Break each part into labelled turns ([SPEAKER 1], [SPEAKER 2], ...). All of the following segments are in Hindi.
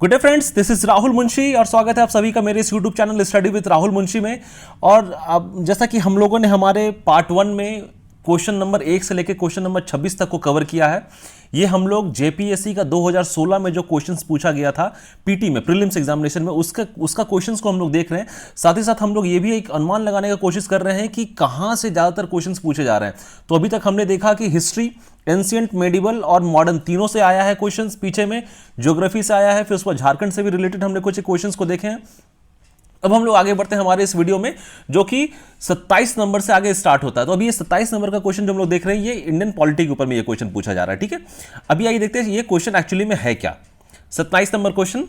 [SPEAKER 1] Good day friends, this is Rahul Munshi और स्वागत है आप सभी का मेरे इस YouTube channel study with Rahul Munshi में। और अब जैसा कि हम लोगों ने हमारे पार्ट 1 में क्वेश्चन नंबर 1 से लेकर क्वेश्चन नंबर 26 तक को कवर किया है। ये हम लोग जेपीएससी का 2016 में जो क्वेश्चंस पूछा गया था पीटी में, प्रीलिम्स एग्जामिनेशन में, उसका क्वेश्चंस को हम लोग देख रहे हैं। साथ ही साथ हम लोग ये भी एक अनुमान लगाने का कोशिश कर रहे हैं कि कहाँ से ज़्यादातर क्वेश्चंस पूछे जा रहे हैं। तो अभी तक हमने देखा कि हिस्ट्री, एंशिएंट, मेडिवल और मॉडर्न तीनों से आया है क्वेश्चंस, पीछे में ज्योग्राफी से आया है, फिर उसके बाद झारखंड से भी रिलेटेड हमने कुछ क्वेश्चंस को देखे हैं। अब हम लोग आगे बढ़ते हैं हमारे इस वीडियो में, जो कि 27 नंबर से आगे स्टार्ट होता है। तो अभी ये 27 नंबर का क्वेश्चन जो हम लोग देख रहे हैं, ये इंडियन पॉलिटी के ऊपर में ये क्वेश्चन पूछा जा रहा है। ठीक है, अभी आइए देखते हैं ये क्वेश्चन एक्चुअली में है क्या। 27 नंबर क्वेश्चन,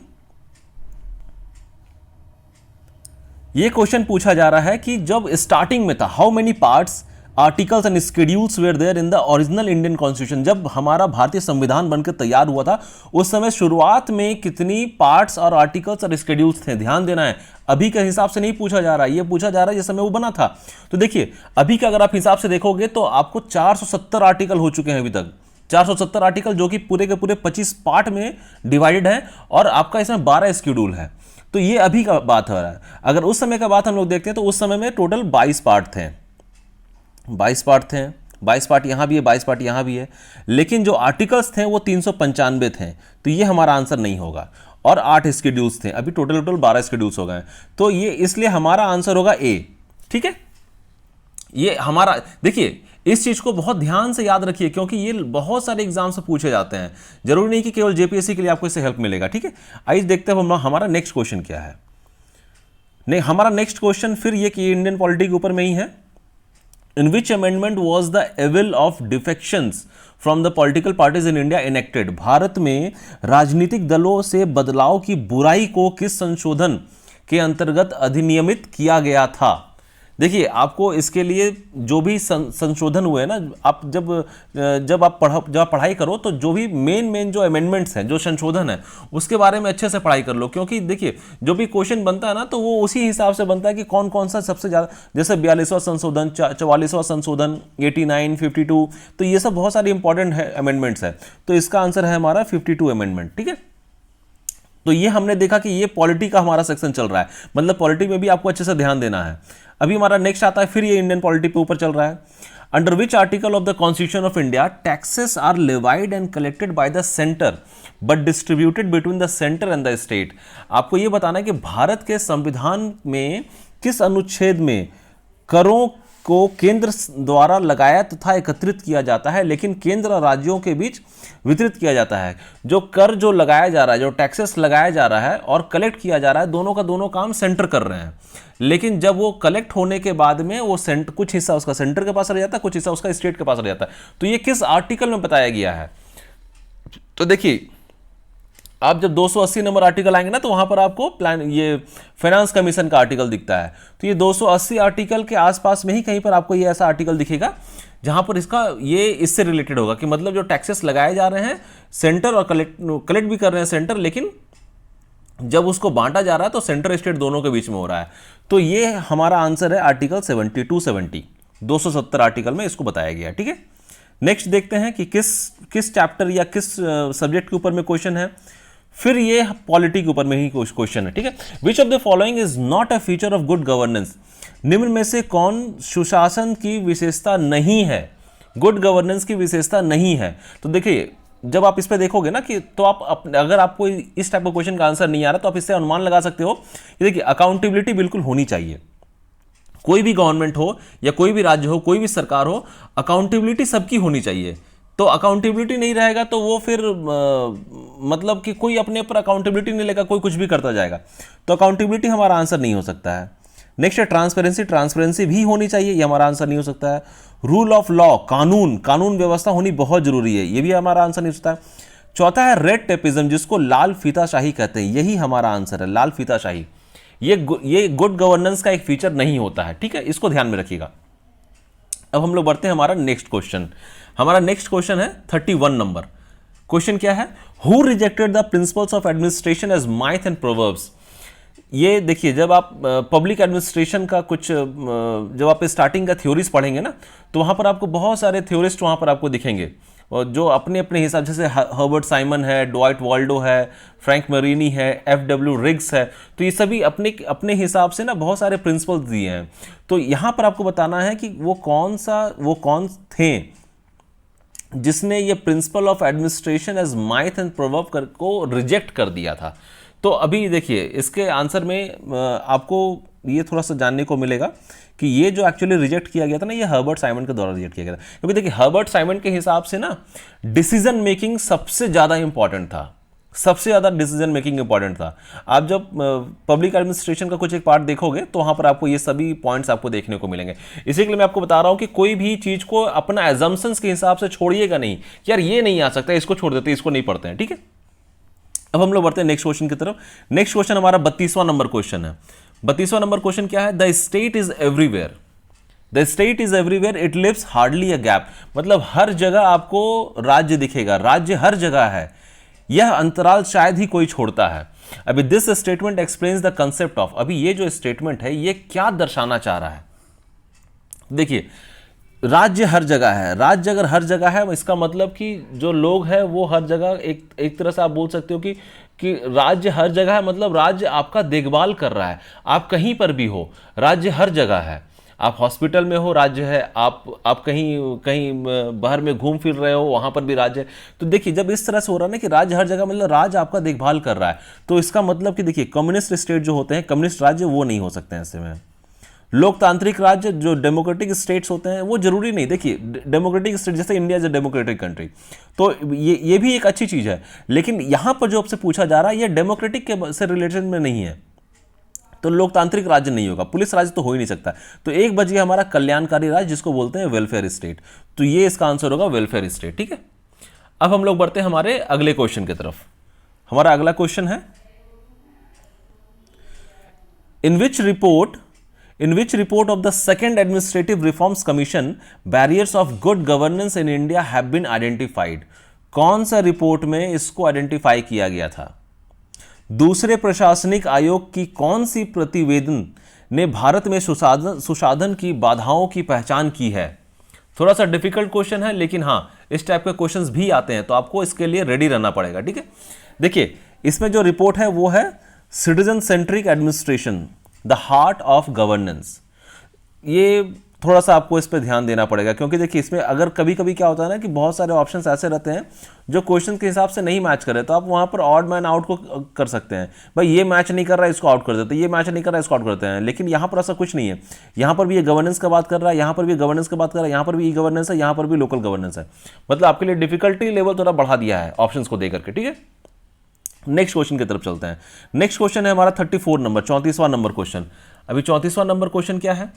[SPEAKER 1] ये क्वेश्चन पूछा जा रहा है कि जब स्टार्टिंग में था, how many parts, articles and schedules were there in the original Indian constitution. जब हमारा भारतीय संविधान बनकर तैयार हुआ था उस समय शुरुआत में कितनी पार्ट्स और आर्टिकल्स और शेड्यूल्स थे। ध्यान देना है, अभी के हिसाब से नहीं पूछा जा रहा है, ये पूछा जा रहा है जिस समय वो बना था। तो देखिए अभी का अगर आप हिसाब से देखोगे तो आपको 470 आर्टिकल हो चुके हैं अभी तक, 470 आर्टिकल, जो कि पूरे के पूरे 25 पार्ट में डिवाइडेड है और आपका इसमें 12 शेड्यूल है। तो ये अभी का बात हो रहा है। अगर उस समय का बात हम लोग देखते हैं तो उस समय में टोटल 22 पार्ट थे, 22 पार्ट थे, 22 पार्ट यहाँ भी है, 22 पार्ट यहाँ भी है, लेकिन जो आर्टिकल्स थे वो 395 थे। तो ये हमारा आंसर नहीं होगा। और 8 शेड्यूल्स थे, अभी टोटल 12 शेड्यूल्स हो गए। तो ये इसलिए हमारा आंसर होगा ए। ठीक है, ये हमारा, देखिए इस चीज को बहुत ध्यान से याद रखिए क्योंकि ये बहुत सारे एग्जाम से पूछे जाते हैं। जरूरी नहीं कि केवल जेपीएससी के लिए आपको इससे हेल्प मिलेगा। ठीक है, आइए देखते हैं हमारा नेक्स्ट क्वेश्चन क्या है। नहीं, हमारा नेक्स्ट क्वेश्चन फिर ये कि इंडियन पॉलिटी के ऊपर में ही है। In which amendment was the evil of defections from the political parties in India enacted? Bharat में राजनीतिक दलों से बदलाव की बुराई को किस संशोधन के अंतर्गत अधिनियमित किया गया था? देखिए आपको इसके लिए जो भी संशोधन हुए हैं ना, आप जब आप पढ़ाई करो तो जो भी मेन जो अमेंडमेंट्स हैं, जो संशोधन है, उसके बारे में अच्छे से पढ़ाई कर लो। क्योंकि देखिए जो भी क्वेश्चन बनता है ना तो वो उसी हिसाब से बनता है कि कौन कौन सा सबसे ज़्यादा, जैसे 42वां संशोधन, 44वां संशोधन, 89, 52, तो ये सब बहुत सारे इंपॉर्टेंट है अमेंडमेंट्स है। तो इसका आंसर है हमारा 52 अमेंडमेंट। ठीक है, तो ये हमने देखा कि ये पॉलिटी का हमारा सेक्शन चल रहा है, मतलब पॉलिटी में भी आपको अच्छे से ध्यान देना है। अभी हमारा नेक्स्ट आता है, फिर ये इंडियन पॉलिटी पे ऊपर चल रहा है। Under which article of the constitution of India taxes are levied and collected by the centre but distributed between the centre and the state. आपको ये बताना है कि भारत के संविधान में किस अनुच्छेद में करों को केंद्र द्वारा लगाया तथा एकत्रित किया जाता है, लेकिन केंद्र और राज्यों के बीच वितरित किया जाता है। जो कर जो लगाया जा रहा है, जो टैक्सेस लगाया जा रहा है और कलेक्ट किया जा रहा है, दोनों का दोनों काम सेंटर कर रहे हैं। लेकिन जब वो कलेक्ट होने के बाद में वो कुछ हिस्सा उसका सेंटर के पास रह जाता है, कुछ हिस्सा उसका स्टेट के पास रह जाता है। तो ये किस आर्टिकल में बताया गया है? तो देखिए आप जब 280 नंबर आर्टिकल आएंगे ना तो वहां पर आपको ये फाइनेंस कमीशन का आर्टिकल दिखता है। तो ये 280 आर्टिकल के आसपास में ही कहीं पर आपको ये ऐसा आर्टिकल दिखेगा जहां पर ये इससे रिलेटेड होगा कि मतलब जो टैक्सेस लगाए जा रहे हैं सेंटर और कलेक्ट भी कर रहे हैं सेंटर, लेकिन जब उसको बांटा जा रहा है तो सेंटर स्टेट दोनों के बीच में हो रहा है। तो ये हमारा आंसर है आर्टिकल 7270, 270 आर्टिकल में इसको बताया गया। ठीक है, नेक्स्ट देखते हैं कि किस चैप्टर या किस सब्जेक्ट के ऊपर में क्वेश्चन है। फिर ये पॉलिटी के ऊपर में ही क्वेश्चन है। ठीक है, विच of the following is not a feature of good governance? निम्न में से कौन सुशासन की विशेषता नहीं है, गुड गवर्नेंस की विशेषता नहीं है? तो देखिए जब आप इस पे देखोगे ना कि तो अगर आपको इस टाइप का क्वेश्चन का आंसर नहीं आ रहा तो आप इससे अनुमान लगा सकते हो कि देखिए अकाउंटेबिलिटी बिल्कुल होनी चाहिए। कोई भी गवर्नमेंट हो या कोई भी राज्य हो, कोई भी सरकार हो, अकाउंटेबिलिटी सबकी होनी चाहिए। तो अकाउंटेबिलिटी नहीं रहेगा तो वो फिर मतलब कि कोई अपने ऊपर अकाउंटेबिलिटी नहीं लेगा, कोई कुछ भी करता जाएगा। तो अकाउंटेबिलिटी हमारा आंसर नहीं हो सकता है। नेक्स्ट है ट्रांसपेरेंसी भी होनी चाहिए, ये हमारा आंसर नहीं हो सकता है। रूल ऑफ लॉ, कानून व्यवस्था होनी बहुत जरूरी है, ये भी हमारा आंसर नहीं हो सकता है। चौथा है रेड टेपिज्म, जिसको लाल फीताशाही कहते हैं, यही हमारा आंसर है, लाल फीताशाही। ये गुड गवर्नेंस का एक फीचर नहीं होता है। ठीक है, इसको ध्यान में रखिएगा। अब हम लोग बढ़ते हैं हमारा नेक्स्ट क्वेश्चन। हमारा नेक्स्ट क्वेश्चन है 31 नंबर। क्वेश्चन क्या है? Who rejected the principles of administration as myth and proverbs? ये देखिए जब आप पब्लिक एडमिनिस्ट्रेशन का जब आप स्टार्टिंग का थ्योरीज पढ़ेंगे ना तो वहां पर आपको बहुत सारे थ्योरिस्ट वहां पर आपको दिखेंगे। और जो अपने अपने हिसाब, जैसे हर्बर्ट साइमन है, डॉयट वाल्डो है, फ्रैंक मरीनी है, FW रिग्स है, तो ये सभी अपने अपने हिसाब से ना बहुत सारे प्रिंसिपल्स दिए हैं। तो यहाँ पर आपको बताना है कि वो कौन थे जिसने ये principle of administration as myth and proverb को रिजेक्ट कर दिया था। तो अभी देखिए इसके आंसर में आपको ये थोड़ा सा जानने को मिलेगा कि ये जो एक्चुअली रिजेक्ट किया गया था ना, ये हर्बर्ट साइमन के द्वारा रिजेक्ट किया गया था। क्योंकि देखिए हर्बर्ट साइमन के हिसाब से ना डिसीजन मेकिंग सबसे ज़्यादा इंपॉर्टेंट था, सबसे ज़्यादा डिसीजन मेकिंग इंपॉर्टेंट था। आप जब पब्लिक एडमिनिस्ट्रेशन का कुछ एक पार्ट देखोगे तो वहाँ पर आपको ये सभी पॉइंट्स आपको देखने को मिलेंगे। इसी के लिए मैं आपको बता रहा हूँ कि कोई भी चीज़ को अपना एजम्पशंस के हिसाब से छोड़िएगा नहीं कि यार ये नहीं आ सकता, इसको छोड़ देते, इसको नहीं पढ़ते हैं, ठीक है। अब हम लोग बढ़ते हैं नेक्स्ट क्वेश्चन की तरफ। नेक्स्ट क्वेश्चन हमारा 32वां नंबर क्वेश्चन है। 32वां नंबर क्वेश्चन क्या है? The state is everywhere, the state is everywhere, it leaves hardly a gap. मतलब हर जगह आपको राज्य दिखेगा, राज्य हर जगह है, यह अंतराल शायद ही कोई छोड़ता है। अभी this statement explains the concept of, अभी ये जो स्टेटमेंट है ये क्या दर्शाना चाह रहा है? देखिए राज्य हर जगह है, राज्य अगर हर जगह है इसका मतलब कि जो लोग हैं वो हर जगह, एक तरह से आप बोल सकते हो कि राज्य हर जगह है, मतलब राज्य आपका देखभाल कर रहा है। आप कहीं पर भी हो, राज्य हर जगह है। आप हॉस्पिटल में हो, राज्य है। आप कहीं कहीं बाहर में घूम फिर रहे हो, वहां पर भी राज्य है। तो देखिए जब इस तरह से हो रहा है ना कि राज्य हर जगह, मतलब राज्य आपका देखभाल कर रहा है, तो इसका मतलब कि देखिए कम्युनिस्ट स्टेट जो होते हैं, कम्युनिस्ट राज्य, वो नहीं हो सकते हैं ऐसे में। लोकतांत्रिक राज्य जो डेमोक्रेटिक स्टेट्स होते हैं वो जरूरी नहीं। देखिए डेमोक्रेटिक स्टेट जैसे India is a democratic country, तो ये भी एक अच्छी चीज़ है, लेकिन यहां पर जो आपसे पूछा जा रहा है ये डेमोक्रेटिक के से रिलेटेड में नहीं है, तो लोकतांत्रिक राज्य नहीं होगा, पुलिस राज्य तो हो ही नहीं सकता। तो एक बच गया हमारा कल्याणकारी राज्य जिसको बोलते हैं वेलफेयर स्टेट, तो ये इसका आंसर होगा वेलफेयर स्टेट, ठीक है। अब हम लोग बढ़ते हैं हमारे अगले क्वेश्चन की तरफ। हमारा अगला क्वेश्चन है, इन which report of the second administrative reforms commission barriers of good governance in India have been identified? कौन सा रिपोर्ट में इसको आइडेंटिफाई किया गया था? दूसरे प्रशासनिक आयोग की कौन सी प्रतिवेदन ने भारत में सुशासन की बाधाओं की पहचान की है? थोड़ा सा डिफिकल्ट क्वेश्चन है, लेकिन हाँ इस टाइप के क्वेश्चंस भी आते हैं, तो आपको इसके लिए रेडी रहना पड़ेगा, ठीक है। देखिए इसमें जो रिपोर्ट है वो है citizen centric administration, the heart of governance. ये थोड़ा सा आपको इस पर ध्यान देना पड़ेगा, क्योंकि देखिए इसमें अगर कभी कभी क्या होता है ना कि बहुत सारे ऑप्शंस ऐसे रहते हैं जो क्वेश्चन के हिसाब से नहीं मैच करे, तो आप वहां पर ऑड मैन आउट को कर सकते हैं, भाई ये मैच नहीं कर रहा है इसको आउट कर देते हैं, ये मैच नहीं कर रहा है इसको आउट करते हैं। लेकिन यहाँ पर ऐसा कुछ नहीं है, यहाँ पर भी ये गवर्नेंस का बात कर रहा है, यहाँ पर भी गवर्नेंस का बात कर रहा है, यहाँ पर भी ई गवर्नेंस है, यहाँ पर भी लोकल गवर्नेंस है। मतलब आपके लिए डिफिकल्टी लेवल थोड़ा बढ़ा दिया है ऑप्शंस को देकर के, ठीक है। नेक्स्ट क्वेश्चन की तरफ चलते हैं। नेक्स्ट क्वेश्चन है हमारा 34 नंबर, 34वां नंबर क्वेश्चन। अभी 34वां नंबर क्वेश्चन क्या है?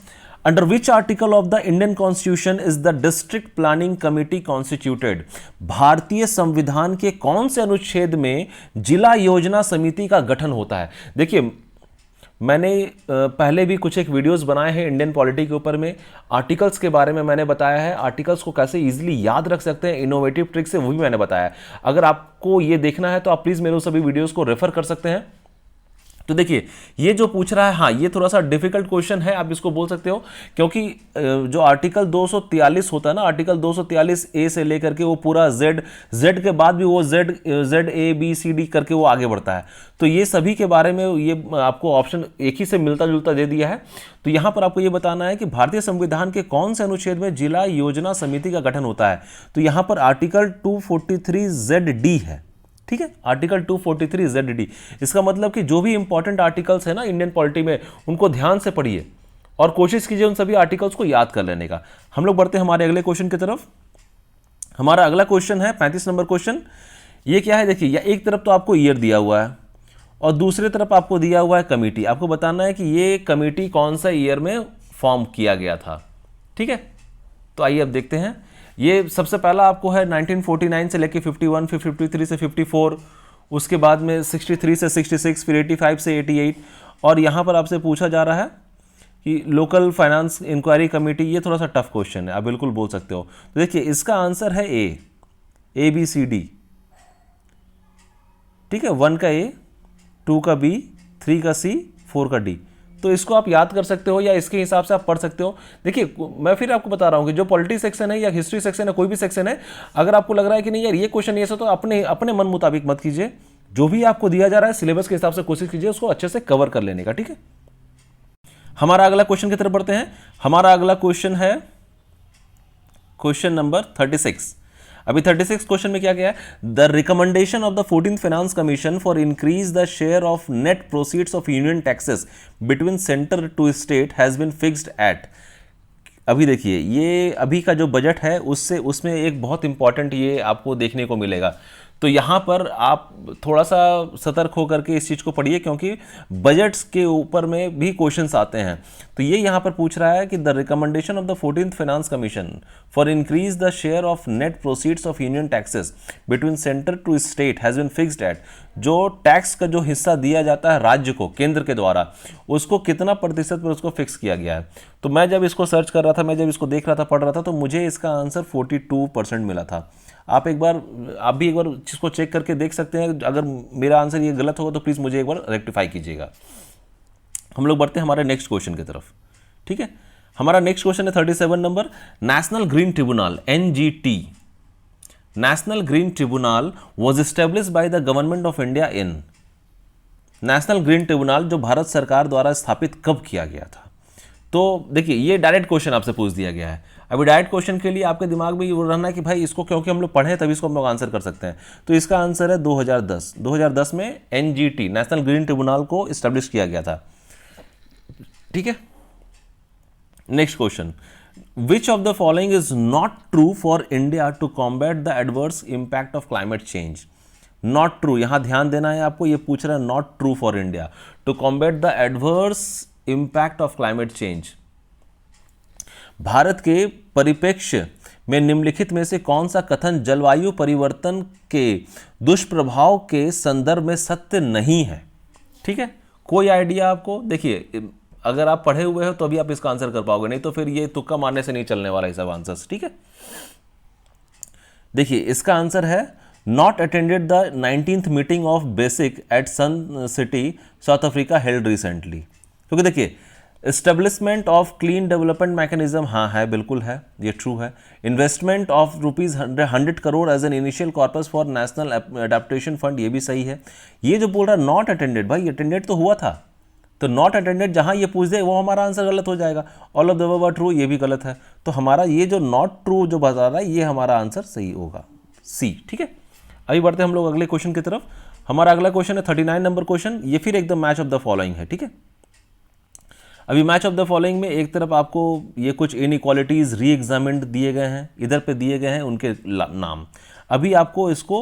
[SPEAKER 1] Under which article of the Indian constitution is the district planning committee constituted? भारतीय संविधान के कौन से अनुच्छेद में जिला योजना समिति का गठन होता है? देखिए मैंने पहले भी कुछ एक वीडियोस बनाए हैं इंडियन पॉलिटी के ऊपर में, आर्टिकल्स के बारे में मैंने बताया है, आर्टिकल्स को कैसे इजीली याद रख सकते हैं इनोवेटिव ट्रिक से, वो भी मैंने बताया है। अगर आपको ये देखना है तो आप प्लीज़ मेरे उन सभी वीडियोस को रेफर कर सकते हैं। तो देखिए ये जो पूछ रहा है, हाँ ये थोड़ा सा डिफिकल्ट क्वेश्चन है, आप इसको बोल सकते हो, क्योंकि जो आर्टिकल 243 होता है ना, आर्टिकल 243 ए से लेकर के वो पूरा जेड के बाद भी वो Z A B C D करके वो आगे बढ़ता है। तो ये सभी के बारे में ये आपको ऑप्शन एक ही से मिलता जुलता दे दिया है। तो यहाँ पर आपको ये बताना है कि भारतीय संविधान के कौन से अनुच्छेद में जिला योजना समिति का गठन होता है। तो यहाँ पर आर्टिकल 243 ZD है, ठीक है, आर्टिकल 243 ZD। इसका मतलब कि जो भी इंपॉर्टेंट आर्टिकल्स है ना इंडियन पॉलिटी में, उनको ध्यान से पढ़िए और कोशिश कीजिए उन सभी आर्टिकल्स को याद कर लेने का। हम लोग बढ़ते हैं हमारे अगले क्वेश्चन की तरफ। हमारा अगला क्वेश्चन है 35 नंबर क्वेश्चन। ये क्या है? देखिए या एक तरफ तो आपको ईयर दिया हुआ है और दूसरी तरफ आपको दिया हुआ है कमेटी। आपको बताना है कि ये कमेटी कौन सा ईयर में फॉर्म किया गया था, ठीक है। तो आइए अब देखते हैं। ये सबसे पहला आपको है 1949 से लेके 51, फिर 53 से 54, उसके बाद में 63 से 66, फिर 85 से 88, और यहाँ पर आपसे पूछा जा रहा है कि लोकल फाइनेंस इंक्वायरी कमेटी। ये थोड़ा सा टफ क्वेश्चन है, आप बिल्कुल बोल सकते हो। तो देखिए इसका आंसर है ए बी सी डी, ठीक है, 1 का ए, 2 का बी, 3 का सी, 4 का डी। तो इसको आप याद कर सकते हो या इसके हिसाब से आप पढ़ सकते हो। देखिए मैं फिर आपको बता रहा हूँ कि जो पॉलिटी सेक्शन है या हिस्ट्री सेक्शन है, कोई भी सेक्शन है, अगर आपको लग रहा है कि नहीं यार ये क्वेश्चन ऐसा, तो अपने अपने मन मुताबिक मत कीजिए। जो भी आपको दिया जा रहा है सिलेबस के हिसाब से कोशिश कीजिए उसको अच्छे से कवर कर लेने का, ठीक है। हमारा अगला क्वेश्चन की तरफ बढ़ते हैं। हमारा अगला क्वेश्चन है क्वेश्चन नंबर 36। अभी 36 क्वेश्चन में क्या क्या है? The recommendation of the 14th finance commission for increase the share of net proceeds of union taxes between centre to state has been fixed at. अभी देखिए ये अभी का जो बजट है उसमें एक बहुत इंपॉर्टेंट ये आपको देखने को मिलेगा। तो यहाँ पर आप थोड़ा सा सतर्क होकर के इस चीज़ को पढ़िए, क्योंकि बजट्स के ऊपर में भी क्वेश्चंस आते हैं। तो ये यहाँ पर पूछ रहा है कि the recommendation of the 14th finance commission for increase the share of net proceeds of union taxes between centre to state has been fixed at. जो टैक्स का जो हिस्सा दिया जाता है राज्य को केंद्र के द्वारा, उसको कितना प्रतिशत पर उसको फिक्स किया गया है। तो मैं जब इसको सर्च कर रहा था, मैं जब इसको देख रहा था, पढ़ रहा था, तो मुझे इसका आंसर 42% मिला था। आप भी एक बार इसको चेक करके देख सकते हैं। अगर मेरा आंसर ये गलत होगा तो प्लीज़ मुझे एक बार रेक्टिफाई कीजिएगा। हम लोग बढ़ते हैं हमारे नेक्स्ट क्वेश्चन की तरफ, ठीक है। हमारा नेक्स्ट क्वेश्चन है 37 number. National green tribunal NGT, national green tribunal was established by the government of India in. National green tribunal जो भारत सरकार द्वारा स्थापित कब किया गया था? तो देखिए ये डायरेक्ट क्वेश्चन आपसे पूछ दिया गया है। अभी डायरेक्ट क्वेश्चन के लिए आपके दिमाग में ये रहना है कि भाई इसको क्योंकि हम लोग पढ़े तभी इसको हम लोग आंसर कर सकते हैं। तो इसका आंसर है 2010। 2010 में NGT नेशनल ग्रीन ट्रिब्यूनल को इस्टेब्लिश किया गया था, ठीक है। Next question, which of the following is not true for India to combat the adverse impact of climate change. Not true, यहां ध्यान देना है आपको, ये पूछ रहा है not true for India to combat the adverse impact of climate change. Bharat के परिप्रेक्ष्य में निम्नलिखित में से कौन सा कथन जलवायु परिवर्तन के दुष्प्रभाव के संदर्भ में सत्य नहीं है? ठीक है, कोई आइडिया आपको? देखिए अगर आप पढ़े हुए हो तो अभी आप इसका आंसर कर पाओगे, नहीं तो फिर ये तुक्का मारने से नहीं चलने वाला ये सब आंसर्स, ठीक है। देखिए इसका आंसर है not attended the 19th meeting of BASIC at Sun City South Africa held recently. क्योंकि देखिए establishment of clean development mechanism, हाँ है, बिल्कुल है, ये ट्रू है। Investment of ₹100 crore as an initial corpus for national adaptation fund, ये भी सही है। ये जो बोल रहा है नॉट अटेंडेड, भाई अटेंडेड तो हुआ था, तो नॉट अटेंडेड जहाँ ये पूछ दे वो हमारा आंसर गलत हो जाएगा। All of the above are true, ये भी गलत है। तो हमारा ये जो नॉट ट्रू जो बता रहा है ये हमारा आंसर सही होगा, सी, ठीक है। अभी बढ़ते हैं हम लोग अगले क्वेश्चन की तरफ। हमारा अगला क्वेश्चन है 39 नंबर क्वेश्चन। ये फिर एकदम मैच ऑफ द फॉलोइंग है, ठीक है। अभी मैच ऑफ द फॉलोइंग में एक तरफ आपको ये कुछ इनइक्वालिटीज री एग्जामिन्ड दिए गए हैं, इधर पे दिए गए हैं उनके नाम। अभी आपको इसको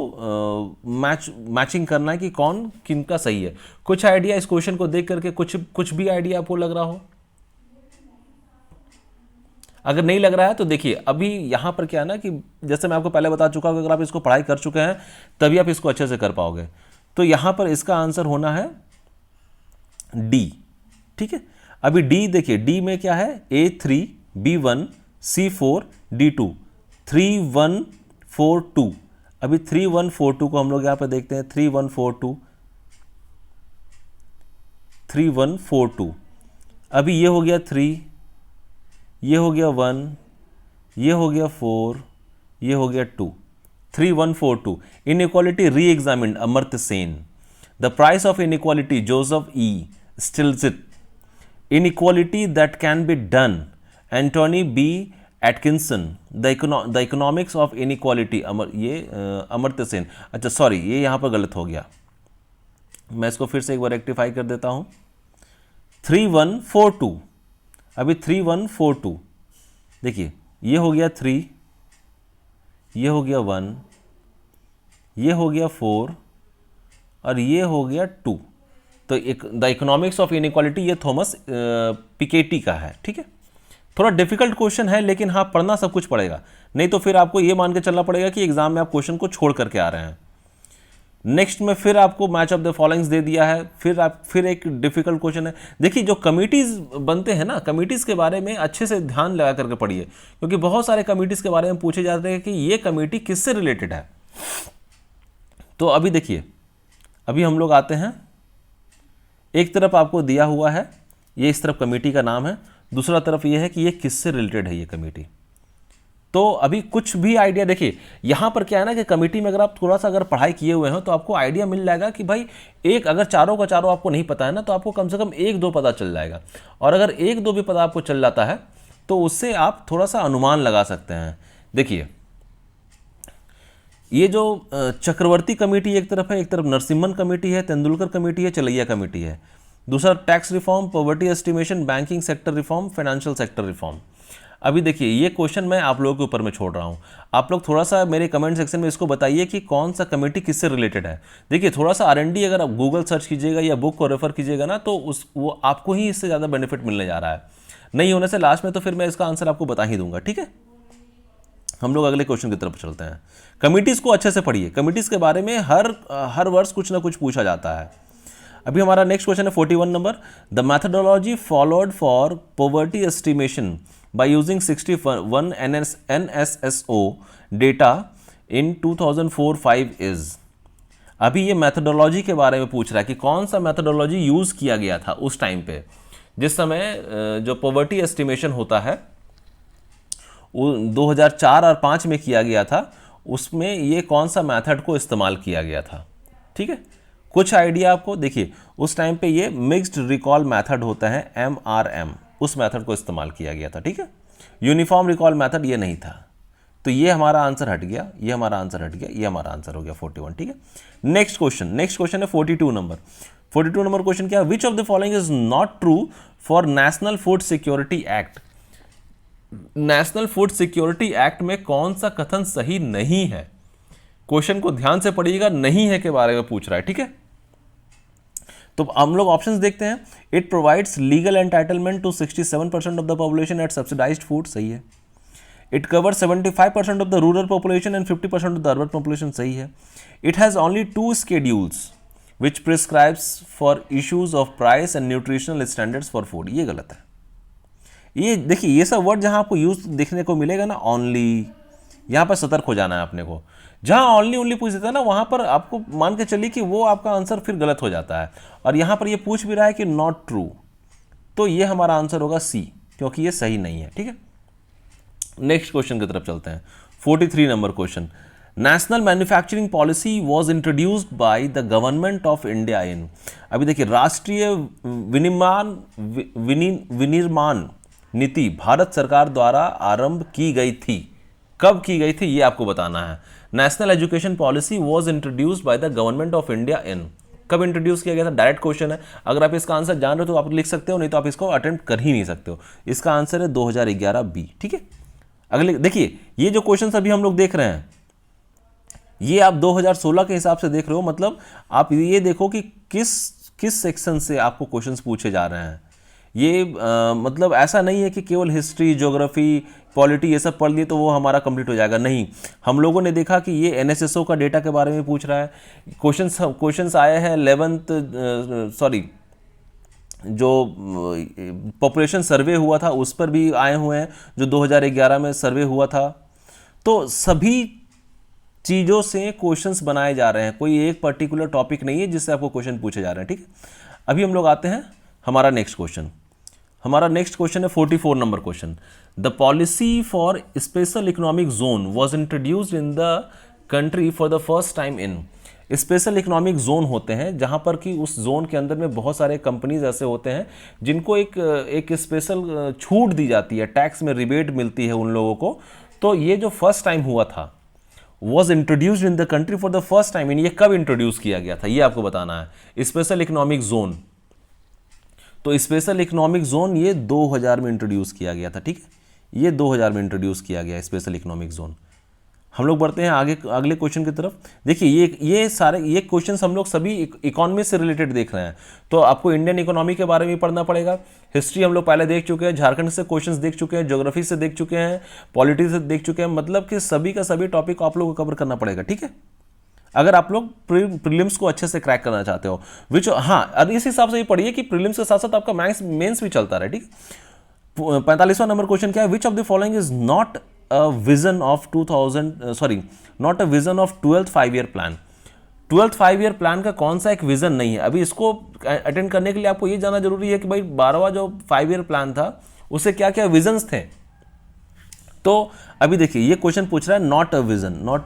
[SPEAKER 1] मैचिंग करना है कि कौन किनका सही है। कुछ आइडिया इस क्वेश्चन को देख करके कुछ भी आइडिया आपको लग रहा हो? अगर नहीं लग रहा है तो देखिए अभी यहाँ पर क्या है ना कि जैसे मैं आपको पहले बता चुका हूँ, अगर आप इसको पढ़ाई कर चुके हैं तभी आप इसको अच्छे से कर पाओगे। तो यहाँ पर इसका आंसर होना है डी, ठीक है। अभी डी देखिए, डी में क्या है, A3 B1 C4 D2 3142। अभी 3142 को हम लोग यहाँ पर देखते हैं, 3142। अभी ये हो गया 3, ये हो गया 1, ये हो गया 4, ये हो गया 2, 3142। इनइक्वालिटी री examined Amartya Sen. The price of inequality Joseph E स्टिल्जिट। Inequality that can be done, Anthony B. Atkinson, the economics of inequality, Amartya Sen. अच्छा सॉरी, ये यहाँ पर गलत हो गया, मैं इसको फिर से एक बार रेक्टिफाई कर देता हूँ। 3142, अभी 3142 देखिए, ये हो गया 3, ये हो गया 1, ये हो गया 4 और ये हो गया 2। तो द इकोनॉमिक्स ऑफ इनइक्वालिटी ये थॉमस पिकेटी का है, ठीक है। थोड़ा डिफिकल्ट क्वेश्चन है, लेकिन हाँ पढ़ना सब कुछ पड़ेगा, नहीं तो फिर आपको ये मान के चलना पड़ेगा कि एग्जाम में आप क्वेश्चन को छोड़ करके आ रहे हैं। नेक्स्ट में फिर आपको मैच ऑफ द फॉलोइंग्स दे दिया है, फिर एक डिफिकल्ट क्वेश्चन है। देखिए जो कमिटीज़ बनते हैं ना, कमिटीज़ के बारे में अच्छे से ध्यान लगा करके पढ़िए, क्योंकि बहुत सारे कमिटीज़ के बारे में पूछे जाते हैं कि ये कमेटी किससे रिलेटेड है। तो अभी देखिए, अभी हम लोग आते हैं, एक तरफ आपको दिया हुआ है ये इस तरफ कमेटी का नाम है, दूसरा तरफ ये है कि ये किससे रिलेटेड है ये कमेटी। तो अभी कुछ भी आइडिया देखिए, यहाँ पर क्या है ना कि कमेटी में अगर आप थोड़ा सा अगर पढ़ाई किए हुए हो तो आपको आइडिया मिल जाएगा कि भाई एक अगर चारों का चारों आपको नहीं पता है ना, तो आपको कम से कम एक दो पता चल जाएगा, और अगर एक दो भी पता आपको चल जाता है तो उससे आप थोड़ा सा अनुमान लगा सकते हैं। देखिए ये जो चक्रवर्ती कमेटी एक तरफ है, एक तरफ नरसिम्हन कमेटी है, तेंदुलकर कमेटी है, चलैया कमेटी है, दूसरा tax reform, poverty estimation, banking sector reform, financial sector reform. अभी देखिए ये क्वेश्चन मैं आप लोगों के ऊपर में छोड़ रहा हूँ, आप लोग थोड़ा सा मेरे कमेंट सेक्शन में इसको बताइए कि कौन सा कमेटी किससे रिलेटेड है। देखिए थोड़ा सा R&D अगर आप गूगल सर्च कीजिएगा या बुक को रेफर कीजिएगा ना, तो वो आपको ही इससे ज़्यादा बेनिफिट मिलने जा रहा है। नहीं होने से लास्ट में तो फिर मैं इसका आंसर आपको बता ही दूंगा, ठीक है। हम लोग अगले क्वेश्चन की तरफ चलते हैं। कमिटीज़ को अच्छे से पढ़िए, कमिटीज़ के बारे में हर वर्ष कुछ ना कुछ पूछा जाता है। अभी हमारा नेक्स्ट क्वेश्चन है 41 number, the methodology followed for poverty estimation by using 61 NSSO data in 2004-5 is. अभी ये मैथडोलॉजी के बारे में पूछ रहा है कि कौन सा मैथडोलॉजी यूज़ किया गया था उस टाइम पे, जिस समय जो पॉवर्टी एस्टिमेशन होता है वो 2004 और 5 में किया गया था, उसमें ये कौन सा मेथड को इस्तेमाल किया गया था, ठीक है। कुछ आइडिया आपको देखिए, उस टाइम पे ये मिक्स्ड रिकॉल मेथड होता है MRM, उस मेथड को इस्तेमाल किया गया था, ठीक है। यूनिफॉर्म रिकॉल मेथड ये नहीं था, तो ये हमारा आंसर हट गया, ये हमारा आंसर हट गया, ये हमारा आंसर हो गया 41, ठीक है। नेक्स्ट क्वेश्चन है 42 नंबर। 42 नंबर क्वेश्चन क्या है, विच of the following is not true for national food security act. National food security act में कौन सा कथन सही नहीं है। क्वेश्चन को ध्यान से पढ़िएगा, नहीं है के बारे में पूछ रहा है, ठीक है। तो हम लोग ऑप्शंस देखते हैं। It provides legal entitlement to 67% of the population at subsidized food, सही है। It cover 75% of the rural population and 50% of the urban population, सही है। It has only 2 schedules which prescribes for issues of price and nutritional standards for food, ये गलत है। ये देखिए ये सब वर्ड जहां आपको यूज देखने को मिलेगा ना, ओनली, यहां पर सतर्क हो जाना है अपने को। जहां ओनली पूछ देता है ना, वहां पर आपको मान के चलिए कि वो आपका आंसर फिर गलत हो जाता है। और यहां पर ये पूछ भी रहा है कि नॉट ट्रू, तो ये हमारा आंसर होगा C, क्योंकि ये सही नहीं है, ठीक है। नेक्स्ट क्वेश्चन की तरफ चलते हैं। 43 number question, national manufacturing policy was introduced by the government of India in. अभी देखिए राष्ट्रीय विनिर्माण नीति भारत सरकार द्वारा आरंभ की गई थी, कब की गई थी ये आपको बताना है। National education policy was introduced by the government of India in, कब इंट्रोड्यूस किया गया था। डायरेक्ट क्वेश्चन है, अगर आप इसका आंसर जान रहे हो तो आप लिख सकते हो, नहीं तो आप इसको अटेम्प्ट कर ही नहीं सकते हो। इसका आंसर है 2011 B, ठीक है। अगले देखिए ये जो क्वेश्चन अभी हम लोग देख रहे हैं, ये आप 2016 के हिसाब से देख रहे हो, मतलब आप ये देखो कि किस सेक्शन से आपको क्वेश्चंस पूछे जा रहे हैं। ये मतलब ऐसा नहीं है कि केवल हिस्ट्री, ज्योग्राफी, पॉलिटी ये सब पढ़ लिए तो वो हमारा कंप्लीट हो जाएगा, नहीं। हम लोगों ने देखा कि ये NSSO का डेटा के बारे में पूछ रहा है। क्वेश्चंस आए हैं 11th जो पॉपुलेशन सर्वे हुआ था उस पर भी आए हुए हैं, जो 2011 में सर्वे हुआ था। तो सभी चीज़ों से क्वेश्चंस बनाए जा रहे हैं, कोई एक पर्टिकुलर टॉपिक नहीं है जिससे आपको क्वेश्चन पूछे जा रहे हैं, ठीक है। अभी हम लोग आते हैं हमारा नेक्स्ट क्वेश्चन। हमारा नेक्स्ट क्वेश्चन है 44 number question, the policy for special economic zone was introduced in the country for the first time in. Special economic zone होते हैं जहां पर कि उस जोन के अंदर में बहुत सारे कंपनीज ऐसे होते हैं जिनको एक स्पेशल छूट दी जाती है, टैक्स में रिबेट मिलती है उन लोगों को। तो ये जो फर्स्ट टाइम हुआ था, was introduced in the country for the first time in, ये कब इंट्रोड्यूस किया गया था ये आपको बताना है। स्पेशल इकोनॉमिक जोन, तो स्पेशल इकोनॉमिक जोन ये 2000 में इंट्रोड्यूस किया गया था, ठीक है। ये 2000 में इंट्रोड्यूस किया गया स्पेशल इकोनॉमिक जोन। हम लोग बढ़ते हैं आगे अगले क्वेश्चन की तरफ। देखिए ये सारे ये क्वेश्चंस हम लोग सभी इकोनॉमी से रिलेटेड देख रहे हैं, तो आपको इंडियन इकोनॉमी के बारे में पढ़ना पड़ेगा। हिस्ट्री हम लोग पहले देख चुके हैं, झारखंड से क्वेश्चंस देख चुके हैं, ज्योग्राफी से देख चुके हैं, पॉलिटी से देख चुके हैं, मतलब कि सभी का सभी टॉपिक आप लोग को कवर करना पड़ेगा, ठीक है। अगर आप लोग प्रीलिम्स को अच्छे से क्रैक करना चाहते हो, विच हाँ इस हिसाब से ये पढ़िए कि प्रीलिम्स के साथ साथ आपका मैथ्स मेंस भी चलता रहे, ठीक। 45वां नंबर क्वेश्चन क्या है, विच of the following is not a vision of 12th 5-year plan. 12th 5 year plan का कौन सा एक विजन नहीं है? अभी इसको अटेंड करने के लिए आपको ये जानना जरूरी है कि भाई 12वां जो 5 ईयर प्लान था उससे क्या क्या विजन्स थे। तो अभी देखिए ये क्वेश्चन पूछ रहा है not a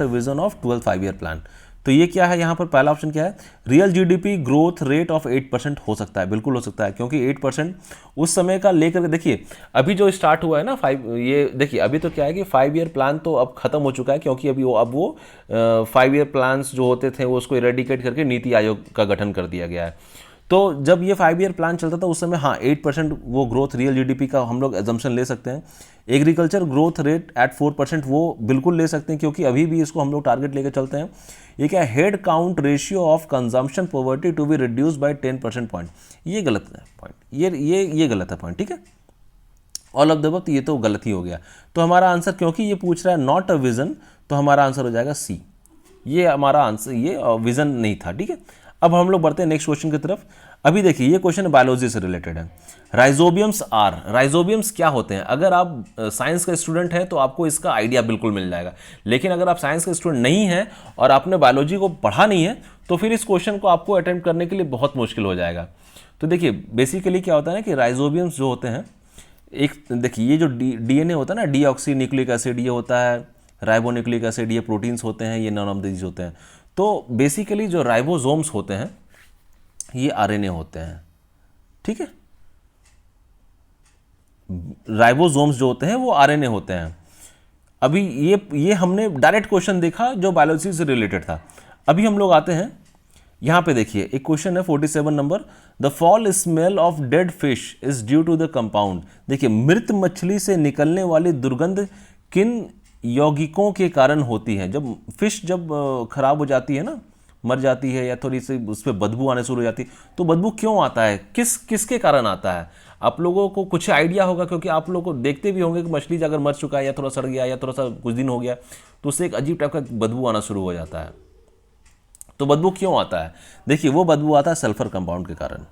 [SPEAKER 1] vision of 12th 5 year plan. तो ये क्या है यहाँ पर? पहला ऑप्शन क्या है? Real GDP growth rate of 8% हो सकता है, बिल्कुल हो सकता है, क्योंकि 8% उस समय का लेकर के देखिए अभी जो स्टार्ट हुआ है ना 5, ये देखिए अभी तो क्या है कि 5 ईयर प्लान तो अब खत्म हो चुका है, क्योंकि अभी वो 5 ईयर प्लान्स जो होते थे वो उसको इरेडिकेट करके नीति आयोग का गठन कर दिया गया है। तो जब ये 5 ईयर प्लान चलता था उस समय हाँ 8% वो ग्रोथ रियल जीडीपी का हम लोग एजम्पशन ले सकते हैं। एग्रीकल्चर ग्रोथ रेट एट 4% वो बिल्कुल ले सकते हैं, क्योंकि अभी भी इसको हम लोग टारगेट लेकर चलते हैं। ये क्या है? Head count ratio of consumption poverty to be reduce by 10% point, ये गलत है पॉइंट, ये गलत है पॉइंट, ठीक है। ऑल ऑफ द अबव, ये तो गलत ही हो गया। तो हमारा आंसर, क्योंकि ये पूछ रहा है नॉट अ विजन, तो हमारा आंसर हो जाएगा सी। ये हमारा आंसर, ये विजन नहीं था, ठीक है। अब हम लोग बढ़ते हैं नेक्स्ट क्वेश्चन की तरफ। अभी देखिए ये क्वेश्चन बायोलॉजी से रिलेटेड है। राइजोबियम्स क्या होते हैं? अगर आप साइंस का स्टूडेंट हैं तो आपको इसका आइडिया बिल्कुल मिल जाएगा, लेकिन अगर आप साइंस का स्टूडेंट नहीं हैं और आपने बायोलॉजी को पढ़ा नहीं है तो फिर इस क्वेश्चन को आपको अटेम्प्ट करने के लिए बहुत मुश्किल हो जाएगा। तो देखिए बेसिकली क्या होता है ना कि राइजोबियम्स जो होते हैं, एक देखिए ये जो डीएनए होता है ना, डीऑक्सी न्यूक्लिक एसिड ये होता है, राइबोन्यूक्लिक एसिड ये प्रोटीन्स होते हैं, ये नॉन ऑफ दीज होते हैं। तो बेसिकली जो राइबोसोम्स होते हैं ये आरएनए होते हैं, ठीक है। राइबोसोम्स जो होते हैं वो आरएनए होते हैं। अभी ये हमने डायरेक्ट क्वेश्चन देखा जो बायोलॉजी से रिलेटेड था। अभी हम लोग आते हैं यहां पे, देखिए एक क्वेश्चन है 47 number, the foul smell of dead fish is due to the compound. देखिए मृत मछली से निकलने वाली दुर्गंध किन यौगिकों के कारण होती है? जब फिश खराब हो जाती है ना, मर जाती है या थोड़ी सी उस पर बदबू आने शुरू हो जाती है, तो बदबू क्यों आता है, किसके कारण आता है? आप लोगों को कुछ आइडिया होगा, क्योंकि आप लोगों को देखते भी होंगे कि मछली अगर मर चुका है या थोड़ा सड़ गया या थोड़ा सा कुछ दिन हो गया तो उससे एक अजीब टाइप का बदबू आना शुरू हो जाता है। तो बदबू क्यों आता है? देखिए वो बदबू आता है सल्फर कंपाउंड के कारण,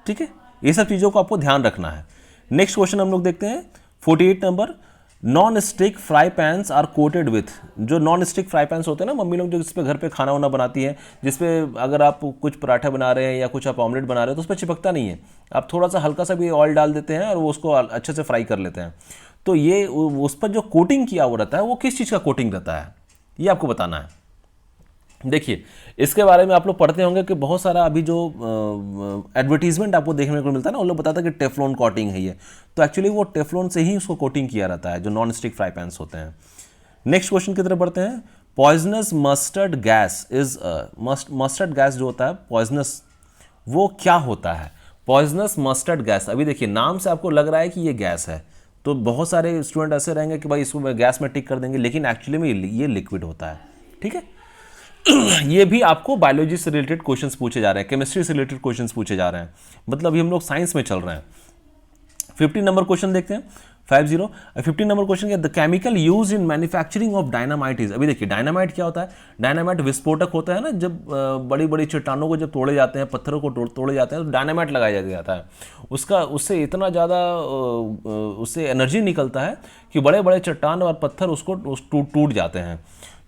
[SPEAKER 1] ठीक है। ये सब चीज़ों को आपको ध्यान रखना है। नेक्स्ट क्वेश्चन हम लोग देखते हैं 48 number, non stick fry pans are coated with. जो नॉन स्टिक फ्राई पैंस होते हैं ना, मम्मी लोग जो जिसपे घर पे खाना वाना बनाती है, जिसपे अगर आप कुछ पराठा बना रहे हैं या कुछ आप ऑमलेट बना रहे हैं तो उस पर चिपकता नहीं है, आप थोड़ा सा हल्का सा भी ऑयल डाल देते हैं और वो उसको अच्छे से फ्राई कर लेते हैं। तो ये उस पर जो कोटिंग किया हुआ रहता है वो किस चीज़ का कोटिंग रहता है, ये आपको बताना है। देखिए इसके बारे में आप लोग पढ़ते होंगे कि बहुत सारा अभी जो एडवर्टीजमेंट आपको देखने को मिलता है ना, उन लोग बताता है कि टेफ्लॉन कोटिंग है ये, तो एक्चुअली वो टेफ्लॉन से ही उसको कोटिंग किया रहता है जो नॉन स्टिक फ्राई पैंस होते हैं। नेक्स्ट क्वेश्चन की तरफ बढ़ते हैं। Poisonous mustard gas is mustard gas जो होता है पॉइजनस, वो क्या होता है? पॉइजनस मस्टर्ड गैस, अभी देखिए नाम से आपको लग रहा है कि ये गैस है, तो बहुत सारे स्टूडेंट ऐसे रहेंगे कि भाई इसको गैस में टिक कर देंगे, लेकिन एक्चुअली में ये लिक्विड होता है, ठीक है। ये भी आपको बायोलॉजी से रिलेटेड क्वेश्चंस पूछे जा रहे हैं, केमिस्ट्री से रिलेटेड क्वेश्चंस पूछे जा रहे हैं, मतलब अभी हम लोग साइंस में चल रहे हैं। 50 नंबर क्वेश्चन देखते हैं, 50 नंबर क्वेश्चन क्या, the chemical use in manufacturing of dynamite is. अभी देखिए डायनामाइट क्या होता है? डायनामाइट विस्फोटक होता है ना, जब बड़ी बड़ी चट्टानों को जब तोड़े जाते हैं, पत्थरों को तोड़े जाते हैं तो डायनामाइट लगाया जाता है। उससे इतना ज़्यादा उससे एनर्जी निकलता है कि बड़े बड़े चट्टान और पत्थर उसको टूट जाते हैं।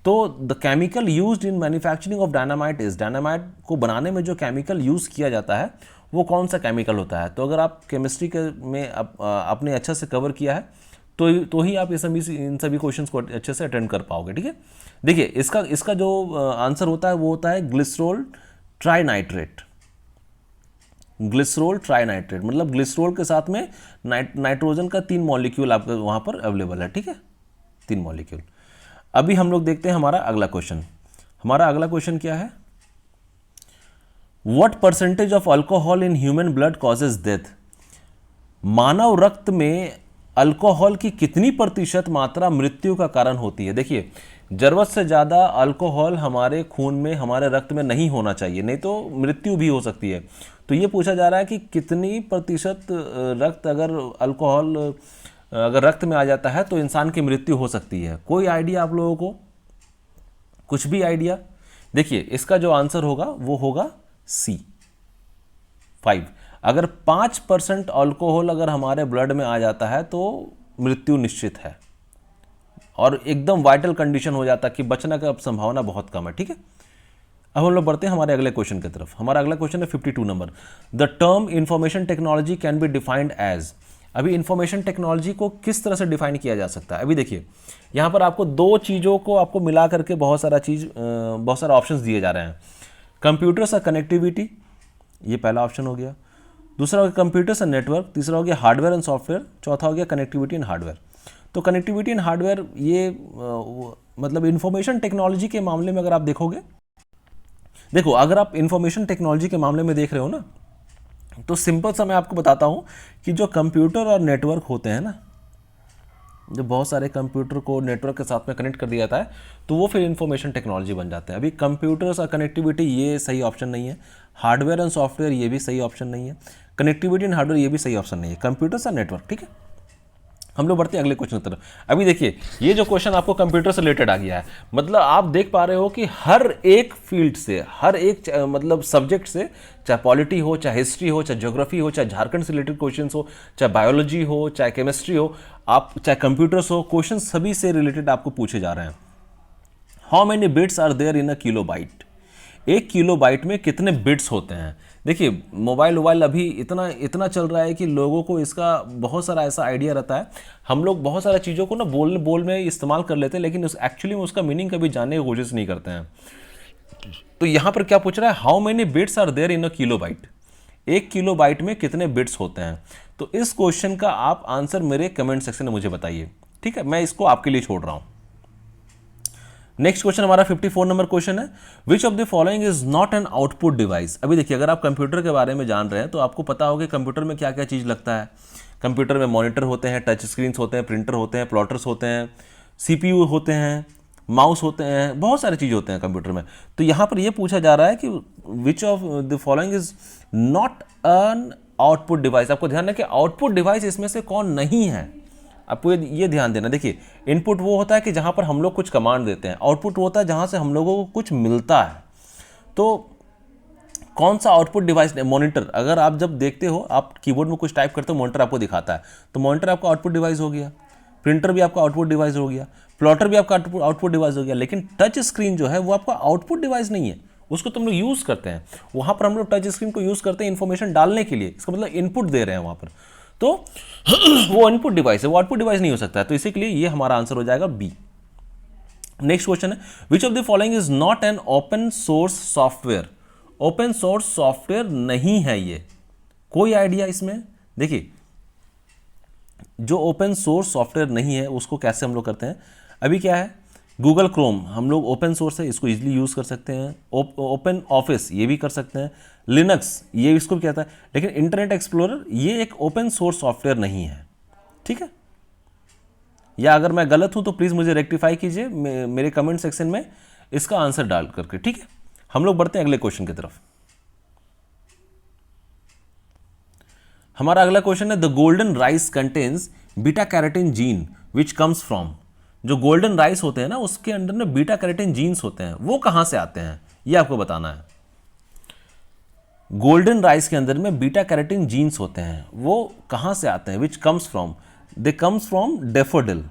[SPEAKER 1] तो the chemical used in manufacturing of dynamite is, dynamite को बनाने में जो केमिकल यूज़ किया जाता है वो कौन सा केमिकल होता है? तो अगर आप केमिस्ट्री के में आपने अच्छा से कवर किया है तो ही आप इन सभी क्वेश्चंस को अच्छे से अटेंड कर पाओगे, ठीक है। देखिए इसका जो आंसर होता है वो होता है ग्लिसरॉल ट्राइनाइट्रेट। ग्लिसरॉल ट्राइनाइट्रेट मतलब ग्लिसरॉल के साथ में नाइट्रोजन का 3 मॉलिक्यूल आपका वहाँ पर अवेलेबल है, ठीक है, 3 मॉलिक्यूल। अभी हम लोग देखते हैं हमारा अगला क्वेश्चन। हमारा अगला क्वेश्चन क्या है? What percentage of alcohol in human blood causes death. मानव रक्त में अल्कोहल की कितनी प्रतिशत मात्रा मृत्यु का कारण होती है? देखिए जरूरत से ज़्यादा अल्कोहल हमारे खून में, हमारे रक्त में नहीं होना चाहिए, नहीं तो मृत्यु भी हो सकती है। तो ये पूछा जा रहा है कि कितनी प्रतिशत रक्त अगर रक्त में आ जाता है तो इंसान की मृत्यु हो सकती है। कोई आइडिया आप लोगों को? कुछ भी आइडिया? देखिए इसका जो आंसर होगा वो होगा सी 5। अगर 5% अल्कोहल अगर हमारे ब्लड में आ जाता है तो मृत्यु निश्चित है और एकदम वाइटल कंडीशन हो जाता है कि बचने का संभावना बहुत कम है, ठीक है। अब हम लोग बढ़ते हैं हमारे अगले क्वेश्चन की तरफ। हमारा अगला क्वेश्चन है 52 number. The term information technology can be defined as. अभी इंफॉर्मेशन टेक्नोलॉजी को किस तरह से डिफाइन किया जा सकता है? अभी देखिए यहाँ पर आपको दो चीज़ों को आपको मिला करके बहुत सारा ऑप्शंस दिए जा रहे हैं। कंप्यूटर्स और कनेक्टिविटी, ये पहला ऑप्शन हो गया। दूसरा हो गया कंप्यूटर्स एंड नेटवर्क। तीसरा हो गया हार्डवेयर एंड सॉफ्टवेयर। चौथा हो गया कनेक्टिविटी एंड हार्डवेयर। तो कनेक्टिविटी एंड हार्डवेयर ये मतलब इंफॉर्मेशन टेक्नोलॉजी के मामले में अगर आप देखोगे, देखो अगर आप इंफॉर्मेशन टेक्नोलॉजी के मामले में देख रहे हो ना, तो सिंपल सा मैं आपको बताता हूँ कि जो कंप्यूटर और नेटवर्क होते हैं ना, जब बहुत सारे कंप्यूटर को नेटवर्क के साथ में कनेक्ट कर दिया जाता है तो वो फिर इंफॉर्मेशन टेक्नोलॉजी बन जाते हैं। अभी कंप्यूटर्स और कनेक्टिविटी ये सही ऑप्शन नहीं है, हार्डवेयर एंड सॉफ्टवेयर ये भी सही ऑप्शन नहीं है, कनेक्टिविटी एंड हार्डवेयर ये भी सही ऑप्शन नहीं है, कंप्यूटर्स और नेटवर्क। ठीक है, हम लोग बढ़ते हैं अगले क्वेश्चन की तरफ। अभी देखिए ये जो क्वेश्चन आपको कंप्यूटर से रिलेटेड आ गया है, मतलब आप देख पा रहे हो कि हर एक फील्ड से, हर एक मतलब सब्जेक्ट से, चाहे पॉलिटी हो, चाहे हिस्ट्री हो, चाहे ज्योग्राफी हो, चाहे झारखंड से रिलेटेड क्वेश्चंस हो, चाहे बायोलॉजी हो, चाहे केमिस्ट्री हो, आप चाहे कंप्यूटर्स हो, क्वेश्चन सभी से रिलेटेड आपको पूछे जा रहे हैं। How many bits are there in a kilobyte. 1 kilobyte में कितने बिट्स होते हैं? देखिए मोबाइल अभी इतना चल रहा है कि लोगों को इसका बहुत सारा ऐसा आइडिया रहता है। हम लोग बहुत सारा चीज़ों को ना बोल में इस्तेमाल कर लेते हैं, लेकिन एक्चुअली में उसका मीनिंग कभी जानने की कोशिश नहीं करते हैं। तो यहाँ पर क्या पूछ रहा है? How many bits are there in a kilobyte. 1 kilobyte में कितने बिट्स होते हैं? तो इस क्वेश्चन का आप आंसर मेरे कमेंट सेक्शन में मुझे बताइए। ठीक है, मैं इसको आपके लिए छोड़ रहा हूँ। नेक्स्ट क्वेश्चन हमारा 54 नंबर क्वेश्चन है। विच of the following is not an output device. अभी देखिए अगर आप कंप्यूटर के बारे में जान रहे हैं तो आपको पता होगा कंप्यूटर में क्या क्या चीज़ लगता है। कंप्यूटर में मॉनिटर होते हैं, टच स्क्रीन होते हैं, प्रिंटर होते हैं, प्लॉटर्स होते हैं, सीपीयू होते हैं, माउस होते हैं, बहुत सारी चीज़ होते हैं कंप्यूटर में। तो यहाँ पर यह पूछा जा रहा है कि विच of the following is not an output device. आपको ध्यान रखें आउटपुट डिवाइस इसमें से कौन नहीं है, आपको ये ध्यान देना। देखिए इनपुट वो होता है कि जहाँ पर हम लोग कुछ कमांड देते हैं, आउटपुट होता है जहाँ से हम लोगों को कुछ मिलता है। तो कौन सा आउटपुट डिवाइस? मॉनिटर। अगर आप जब देखते हो, आप कीबोर्ड में कुछ टाइप करते हो, मॉनिटर आपको दिखाता है, तो मॉनिटर आपका आउटपुट डिवाइस हो गया। प्रिंटर भी आपका आउटपुट डिवाइस हो गया, प्लॉटर भी आपका आउटपुट डिवाइस हो गया। लेकिन टच स्क्रीन जो है वो आपका आउटपुट डिवाइस नहीं है, उसको तुम लोग यूज़ करते हैं। वहाँ पर हम लोग टच स्क्रीन को यूज़ करते हैं इन्फॉर्मेशन डालने के लिए, इसका मतलब इनपुट दे रहे हैं वहाँ पर, तो वो इनपुट डिवाइस है, वो आउटपुट डिवाइस नहीं हो सकता है। तो इसी के लिए ये हमारा आंसर हो जाएगा बी। नेक्स्ट क्वेश्चन है विच of the following is not an open source software. Open source software नहीं है ये, कोई आइडिया इसमें? देखिए जो ओपन सोर्स सॉफ्टवेयर नहीं है उसको कैसे हम लोग करते हैं। अभी क्या है, गूगल क्रोम हम लोग ओपन सोर्स है, इसको इजीली यूज़ कर सकते हैं। ओपन ऑफिस ये भी कर सकते हैं, लिनक्स ये इसको भी कहता है। लेकिन इंटरनेट एक्सप्लोरर ये एक ओपन सोर्स सॉफ्टवेयर नहीं है। ठीक है, या अगर मैं गलत हूं तो प्लीज़ मुझे रेक्टिफाई कीजिए मेरे कमेंट सेक्शन में इसका आंसर डाल करके। ठीक है, हम लोग बढ़ते हैं अगले क्वेश्चन की तरफ। हमारा अगला क्वेश्चन है the golden rice contains beta carotene gene which comes from. जो गोल्डन राइस होते हैं ना उसके अंदर में बीटा कैरोटीन जीन्स होते हैं, वो कहां से आते हैं ये आपको बताना है। गोल्डन राइस के अंदर में बीटा कैरोटीन जीन्स होते हैं, वो कहां से आते हैं? Which comes from, they comes from daffodil.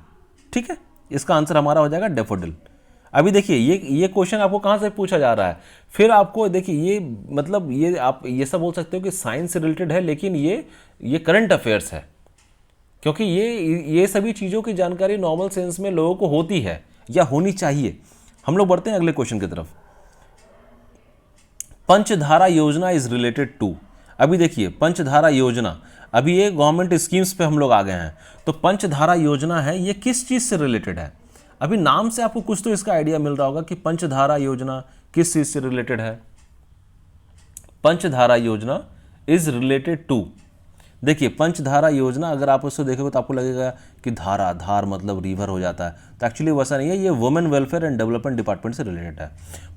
[SPEAKER 1] ठीक है, इसका आंसर हमारा हो जाएगा डेफोडिल। अभी देखिए ये क्वेश्चन आपको कहां से पूछा जा रहा है, फिर आपको देखिए ये मतलब ये आप ये सब बोल सकते हो कि साइंस से रिलेटेड है, लेकिन ये करंट अफेयर्स है, क्योंकि ये सभी चीज़ों की जानकारी नॉर्मल सेंस में लोगों को होती है या होनी चाहिए। हम लोग बढ़ते हैं अगले क्वेश्चन की तरफ। पंचधारा योजना इज रिलेटेड टू। अभी देखिए पंचधारा योजना, अभी ये गवर्नमेंट स्कीम्स पे हम लोग आ गए हैं, तो पंचधारा योजना है ये किस चीज़ से रिलेटेड है? अभी नाम से आपको कुछ तो इसका आइडिया मिल रहा होगा कि पंचधारा योजना किस चीज़ से रिलेटेड है। Panchdhara Yojana is related to, देखिए पंचधारा योजना अगर आप उसको देखोगे तो आपको लगेगा कि धार मतलब रिवर हो जाता है, तो एक्चुअली वैसा नहीं है, ये women welfare and development department से रिलेटेड है।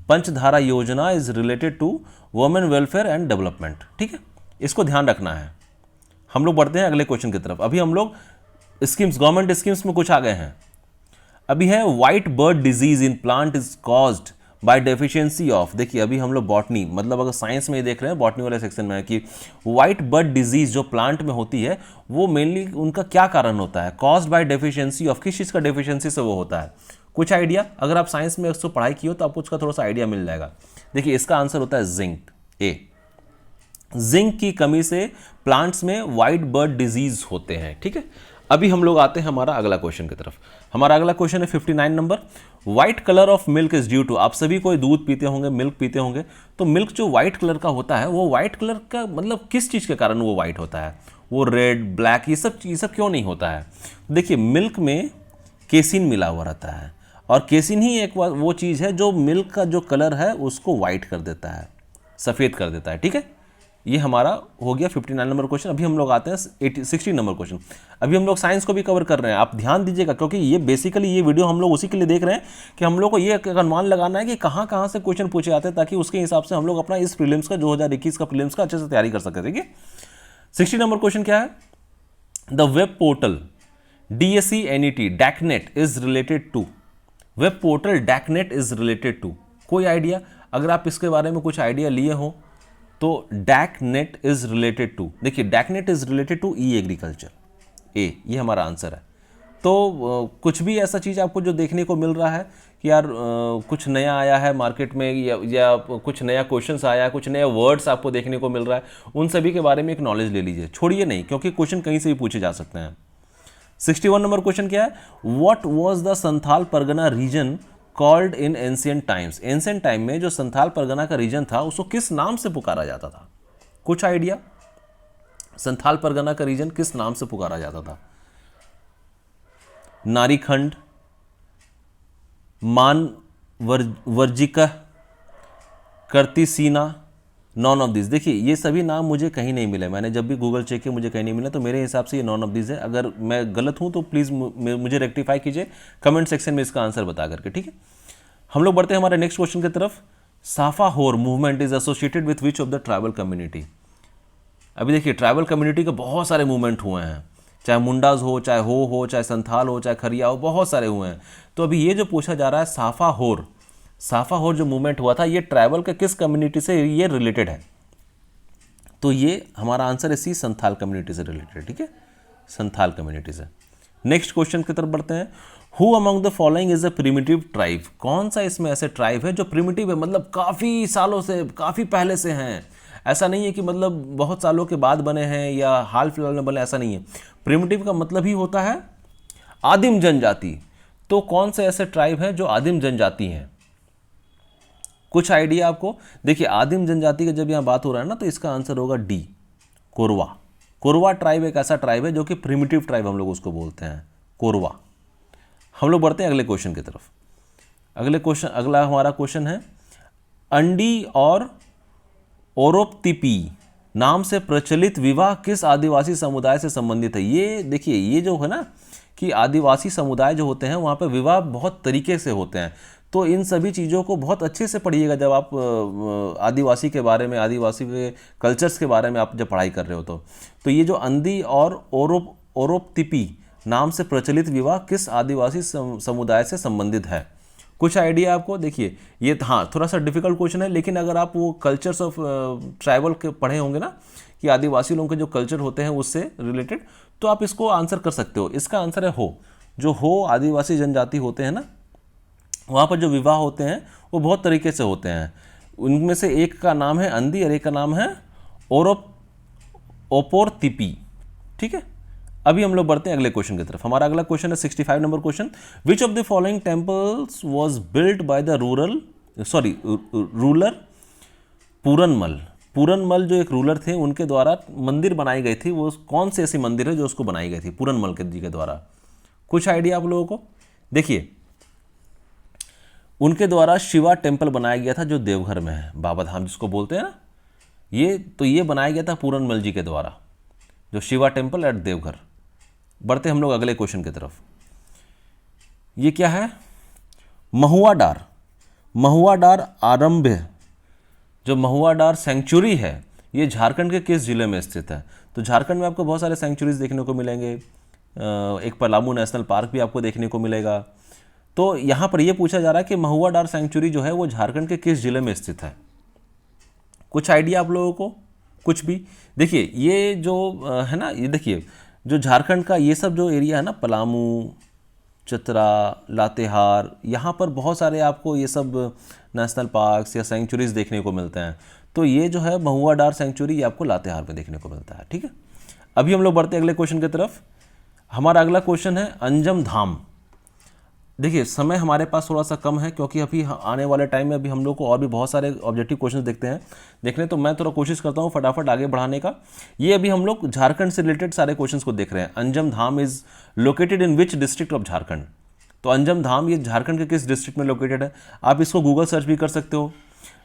[SPEAKER 1] Panchdhara Yojana is related to women welfare and development. ठीक है, इसको ध्यान रखना है। हम लोग बढ़ते हैं अगले क्वेश्चन की तरफ। अभी हम लोग स्कीम्स, गवर्नमेंट स्कीम्स में कुछ आ गए हैं। अभी है white bird disease in plant is caused by deficiency of. देखिए अभी हम लोग बॉटनी, मतलब अगर साइंस में देख रहे हैं बॉटनी वाले सेक्शन में है कि व्हाइट बर्ड डिजीज जो प्लांट में होती है वो मेनली उनका क्या कारण होता है? कॉज्ड बाय डेफिशिएंसी ऑफ, किस चीज़ का डेफिशिएंसी से वो होता है? कुछ आइडिया, अगर आप साइंस में उसको पढ़ाई की हो तो आपको उसका थोड़ा सा आइडिया मिल जाएगा। देखिए इसका आंसर होता है जिंक, ए। जिंक की कमी से प्लांट्स में वाइट बर्ड डिजीज होते हैं, ठीक है। अभी हम लोग आते हैं हमारा अगला क्वेश्चन की तरफ। हमारा अगला क्वेश्चन है 59 number. White colour of milk is due to, आप सभी कोई दूध पीते होंगे, मिल्क पीते होंगे, तो मिल्क जो व्हाइट कलर का होता है वो व्हाइट कलर का मतलब किस चीज़ के कारण वो व्हाइट होता है, वो रेड ब्लैक ये सब क्यों नहीं होता है। देखिए मिल्क में केसिन मिला हुआ रहता है, और केसिन ही एक वो चीज़ है जो मिल्क का जो कलर है उसको वाइट कर देता है, सफ़ेद कर देता है, ठीक है। ये हमारा हो गया 59 नंबर क्वेश्चन। अभी हम लोग आते हैं 60 नंबर क्वेश्चन। अभी हम लोग साइंस को भी कवर कर रहे हैं, आप ध्यान दीजिएगा, क्योंकि ये बेसिकली ये वीडियो हम लोग उसी के लिए देख रहे हैं कि हम लोग को ये अनुमान लगाना है कि कहाँ कहाँ से क्वेश्चन पूछे जाते हैं, ताकि उसके हिसाब से हम लोग अपना इस प्रीलिम्स का 2021 का प्रीलिम्स का अच्छे से तैयारी कर सके, ठीक है। 60 नंबर क्वेश्चन क्या है, the web portal DSCNET DACNET is related to, web portal DACNET is related to, कोई आइडिया, अगर आप इसके बारे में कुछ आइडिया लिए हो तो डैकनेट इज रिलेटेड टू, देखिए DACNET is related to e agriculture, A, ये हमारा आंसर है। तो कुछ भी ऐसा चीज़ आपको जो देखने को मिल रहा है कि यार कुछ नया आया है मार्केट में, या कुछ नया क्वेश्चंस आया है, कुछ नया वर्ड्स आपको देखने को मिल रहा है, उन सभी के बारे में एक नॉलेज ले लीजिए, छोड़िए नहीं, क्योंकि क्वेश्चन कहीं से भी पूछे जा सकते हैं। 61 नंबर क्वेश्चन क्या है, what was the Santhal Pargana reason called in ancient times, ancient time में जो संथाल परगना का रीजन था उसको किस नाम से पुकारा जाता था, कुछ आइडिया, संथाल परगना का रीजन किस नाम से पुकारा जाता था, नारीखंड, मान वर्जिका, कर्तिसीना, नॉन ऑफ दिस। देखिए ये सभी नाम मुझे कहीं नहीं मिले, मैंने जब भी गूगल चेक किया मुझे कहीं नहीं मिला, तो मेरे हिसाब से ये नॉन ऑफ दिस है। अगर मैं गलत हूं तो प्लीज़ मुझे रेक्टिफाई कीजिए कमेंट सेक्शन में इसका आंसर बता करके, ठीक है। हम लोग बढ़ते हैं हमारे नेक्स्ट क्वेश्चन की तरफ। साफा होर movement is associated with which of the tribal community. अभी देखिए ट्राइबल कम्युनिटी के बहुत सारे मूवमेंट हुए हैं, चाहे मुंडाज हो, चाहे हो, चाहे संथाल हो, चाहे खरिया हो, बहुत सारे हुए हैं। तो अभी ये जो पूछा जा रहा है साफा होर जो मूवमेंट हुआ था ये ट्राइबल के किस कम्युनिटी से ये रिलेटेड है, तो ये हमारा आंसर है सी, संथाल कम्युनिटी से रिलेटेड, ठीक है, संथाल कम्युनिटी से। नेक्स्ट क्वेश्चन की तरफ बढ़ते हैं। Who among the following is a primitive tribe, कौन सा इसमें ऐसे ट्राइब है जो प्रिमिटिव है, मतलब काफ़ी सालों से, काफ़ी पहले से हैं, ऐसा नहीं है कि मतलब बहुत सालों के बाद बने हैं या हाल फिलहाल में बने, ऐसा नहीं है। प्रिमिटिव का मतलब ही होता है आदिम जनजाति। तो कौन से ऐसे ट्राइब हैं जो आदिम जनजाति हैं, कुछ आइडिया आपको। देखिए आदिम जनजाति की जब यहाँ बात हो रहा है ना, तो इसका आंसर होगा डी, कोरवा। कोरवा ट्राइब एक ऐसा ट्राइब है जो कि प्रिमिटिव ट्राइब हम लोग उसको बोलते हैं, कोरवा। हम लोग बढ़ते हैं अगले क्वेश्चन की तरफ। अगला हमारा क्वेश्चन है, अंडी और ओरोप्तिपी नाम से प्रचलित विवाह किस आदिवासी समुदाय से संबंधित है। ये देखिए ये जो है ना कि आदिवासी समुदाय जो होते हैं वहाँ पे विवाह बहुत तरीके से होते हैं, तो इन सभी चीज़ों को बहुत अच्छे से पढ़िएगा जब आप आदिवासी के बारे में, आदिवासी के कल्चर्स के बारे में आप जब पढ़ाई कर रहे हो तो ये जो अंडी और ओरोप्तिपी नाम से प्रचलित विवाह किस आदिवासी समुदाय से संबंधित है, कुछ आइडिया आपको। देखिए ये हाँ थोड़ा सा डिफिकल्ट क्वेश्चन है, लेकिन अगर आप वो कल्चर्स ऑफ ट्राइबल के पढ़े होंगे ना कि आदिवासी लोगों के जो कल्चर होते हैं उससे रिलेटेड, तो आप इसको आंसर कर सकते हो। इसका आंसर है हो, जो हो आदिवासी जनजाति होते हैं ना, वहाँ पर जो विवाह होते हैं वो बहुत तरीके से होते हैं। उनमें से एक का नाम है अंदी और एक का नाम है ओपोरतिपी, ठीक है। अभी हम लोग बढ़ते हैं अगले क्वेश्चन की तरफ। हमारा अगला क्वेश्चन है 65 number question. Which of the following temples was built by the ruler Puranmal. Puranmal जो एक रूलर थे उनके द्वारा मंदिर बनाई गई थी, वो कौन सी ऐसी मंदिर है जो उसको बनाई गई थी पूरनमल के जी के द्वारा, कुछ आइडिया आप लोगों को। देखिए उनके द्वारा शिवा टेम्पल बनाया गया था जो देवघर में है, बाबा धाम जिसको बोलते हैं ना, ये बनाया गया था पूरनमल जी के द्वारा, जो शिवा टेम्पल एट देवघर। बढ़ते हम लोग अगले क्वेश्चन की तरफ। ये क्या है, महुआ डार आरंभ, जो महुआ डार सेंचुरी है ये झारखंड के किस जिले में स्थित है। तो झारखंड में आपको बहुत सारे सेंचुरीज देखने को मिलेंगे, एक पलामू नेशनल पार्क भी आपको देखने को मिलेगा। तो यहाँ पर ये पूछा जा रहा है कि महुआ डार सेंचुरी जो है वो झारखंड के किस जिले में स्थित है, कुछ आइडिया आप लोगों को, कुछ भी। देखिए ये जो है ना, ये देखिए जो झारखंड का ये सब जो एरिया है ना, पलामू, चतरा, लातेहार, यहाँ पर बहुत सारे आपको ये सब नेशनल पार्क्स या सेंचुरीज देखने को मिलते हैं। तो ये जो है महुआ डार सेंचुरी, ये आपको लातेहार में देखने को मिलता है। ठीक है, अभी हम लोग बढ़ते हैं अगले क्वेश्चन की तरफ। हमारा अगला क्वेश्चन है अंजम धाम। देखिए समय हमारे पास थोड़ा सा कम है, क्योंकि अभी आने वाले टाइम में अभी हम लोग को और भी बहुत सारे ऑब्जेक्टिव क्वेश्चन देखने तो मैं थोड़ा कोशिश करता हूँ फटाफट आगे बढ़ाने का। ये अभी हम लोग झारखंड से रिलेटेड सारे क्वेश्चंस को देख रहे हैं। Anjan Dham is located in which district of Jharkhand. तो अंजम धाम ये झारखंड के किस डिस्ट्रिक्ट में लोकेटेड है, आप इसको गूगल सर्च भी कर सकते हो।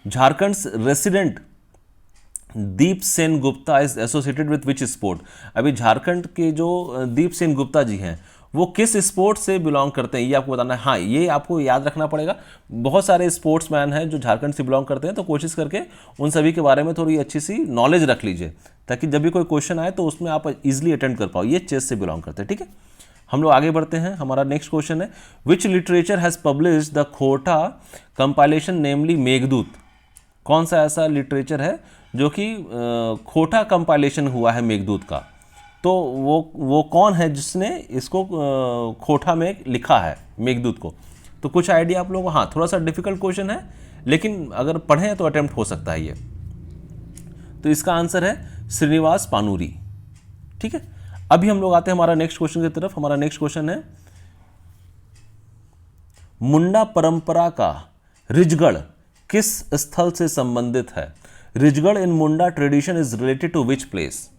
[SPEAKER 1] Jharkhand resident Deep Sen Gupta is associated with which sport. अभी झारखंड के जो दीप सेन गुप्ता जी हैं वो किस स्पोर्ट से बिलोंग करते हैं, ये आपको बताना है। हाँ, ये आपको याद रखना पड़ेगा। बहुत सारे स्पोर्ट्समैन हैं जो झारखंड से बिलोंग करते हैं, तो कोशिश करके उन सभी के बारे में थोड़ी अच्छी सी नॉलेज रख लीजिए, ताकि जब भी कोई क्वेश्चन आए तो उसमें आप इजीली अटेंड कर पाओ। ये चेस से बिलोंग करते हैं। ठीक है, हम लोग आगे बढ़ते हैं। हमारा नेक्स्ट क्वेश्चन है विच लिटरेचर हैज़ पब्लिश द खोटा कंपाइलेशन नेमली मेघदूत। कौन सा ऐसा लिटरेचर है जो कि खोटा कंपाइलेशन हुआ है मेघदूत का, तो वो कौन है जिसने इसको खोटा में लिखा है मेघदूत को। तो कुछ आइडिया आप लोगों को। हाँ, थोड़ा सा डिफिकल्ट क्वेश्चन है, लेकिन अगर पढ़ें तो अटेम्प्ट हो सकता है ये। तो इसका आंसर है श्रीनिवास पानूरी। ठीक है, अभी हम लोग आते हैं हमारा नेक्स्ट क्वेश्चन की तरफ। हमारा नेक्स्ट क्वेश्चन है मुंडा परंपरा का रिजगढ़ किस स्थल से संबंधित है। Rijgarh in Munda tradition is related to which place.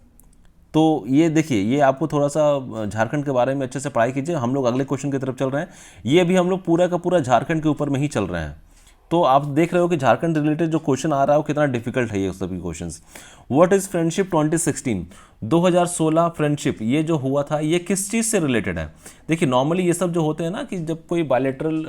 [SPEAKER 1] तो ये देखिए, ये आपको थोड़ा सा झारखंड के बारे में अच्छे से पढ़ाई कीजिए। हम लोग अगले क्वेश्चन की तरफ चल रहे हैं। ये भी हम लोग पूरा का पूरा झारखंड के ऊपर में ही चल रहे हैं। तो आप देख रहे हो कि झारखंड रिलेटेड जो क्वेश्चन आ रहा है वो कितना डिफिकल्ट है ये सभी questions. What is friendship 2016, 2016 friendship ये जो हुआ था ये किस चीज़ से रिलेटेड है। देखिए नॉर्मली ये सब जो होते हैं ना कि जब कोई बायलैटरल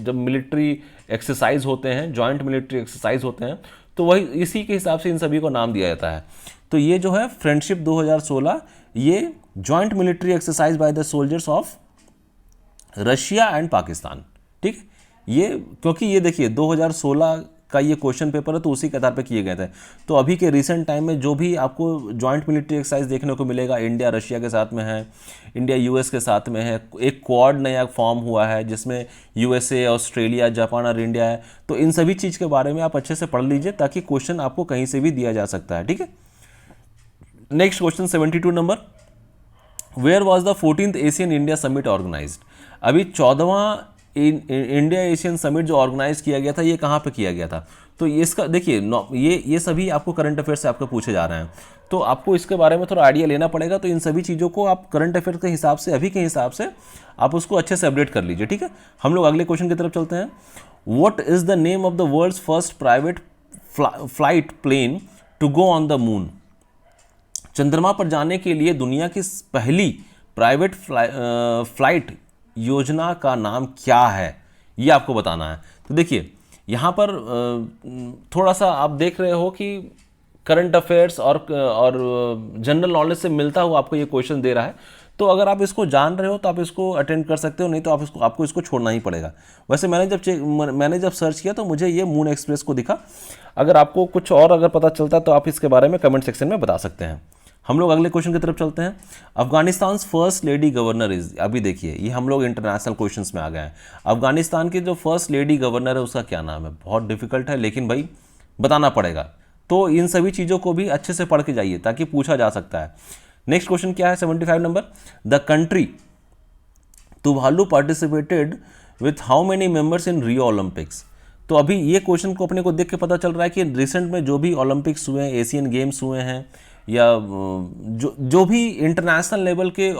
[SPEAKER 1] जब मिलिट्री एक्सरसाइज होते हैं, जॉइंट मिलिट्री एक्सरसाइज होते हैं, तो वही इसी के हिसाब से इन सभी को नाम दिया जाता है। तो ये जो है फ्रेंडशिप 2016 ये joint military exercise by the soldiers of Russia and Pakistan. ठीक, ये क्योंकि ये देखिए 2016 का ये क्वेश्चन पेपर है तो उसी के आधार पे किए गए थे। तो अभी के रिसेंट टाइम में जो भी आपको जॉइंट मिलिट्री एक्सरसाइज देखने को मिलेगा, इंडिया रशिया के साथ में है, इंडिया यूएस के साथ में है, एक क्वाड नया फॉर्म हुआ है जिसमें यूएसए, ऑस्ट्रेलिया, जापान और इंडिया है। तो इन सभी चीज़ के बारे में आप अच्छे से पढ़ लीजिए ताकि क्वेश्चन आपको कहीं से भी दिया जा सकता है। ठीक है, next question 72 number, where was the 14th Asian India summit organized. अभी 14वां इंडिया एशियन समिट जो ऑर्गेनाइज किया गया था ये कहाँ पे किया गया था। तो इसका देखिए ये सभी आपको करंट अफेयर से आपको पूछे जा रहे हैं, तो आपको इसके बारे में थोड़ा आइडिया लेना पड़ेगा। तो इन सभी चीज़ों को आप करंट अफेयर के हिसाब से, अभी के हिसाब से आप उसको अच्छे से अपडेट कर लीजिए। ठीक है, हम लोग अगले क्वेश्चन की तरफ चलते हैं। What is the name of the world's first private flight plane to go on the moon. चंद्रमा पर जाने के लिए दुनिया की पहली प्राइवेट फ्लाइट योजना का नाम क्या है, ये आपको बताना है। तो देखिए यहाँ पर थोड़ा सा आप देख रहे हो कि करंट अफेयर्स और जनरल नॉलेज से मिलता हुआ आपको ये क्वेश्चन दे रहा है। तो अगर आप इसको जान रहे हो तो आप इसको अटेंड कर सकते हो, नहीं तो आपको इसको छोड़ना ही पड़ेगा। वैसे मैंने जब सर्च किया तो मुझे ये मून एक्सप्रेस को दिखा। अगर आपको कुछ और अगर पता चलता तो आप इसके बारे में कमेंट सेक्शन में बता सकते हैं। हम लोग अगले क्वेश्चन की तरफ चलते हैं। Afghanistan first lady governor is, अभी देखिए ये हम लोग इंटरनेशनल क्वेश्चंस में आ गए हैं। अफगानिस्तान की जो फर्स्ट लेडी गवर्नर है उसका क्या नाम है, बहुत डिफिकल्ट है लेकिन भाई बताना पड़ेगा। तो इन सभी चीज़ों को भी अच्छे से पढ़ के जाइए ताकि पूछा जा सकता है। नेक्स्ट क्वेश्चन क्या है 75 number, the country Tuvalu participated with how many members in Rio Olympics. तो अभी ये क्वेश्चन को अपने को देख के पता चल रहा है कि रिसेंट में जो भी ओलंपिक्स हुए हैं, एशियन गेम्स हुए हैं या जो भी इंटरनेशनल लेवल के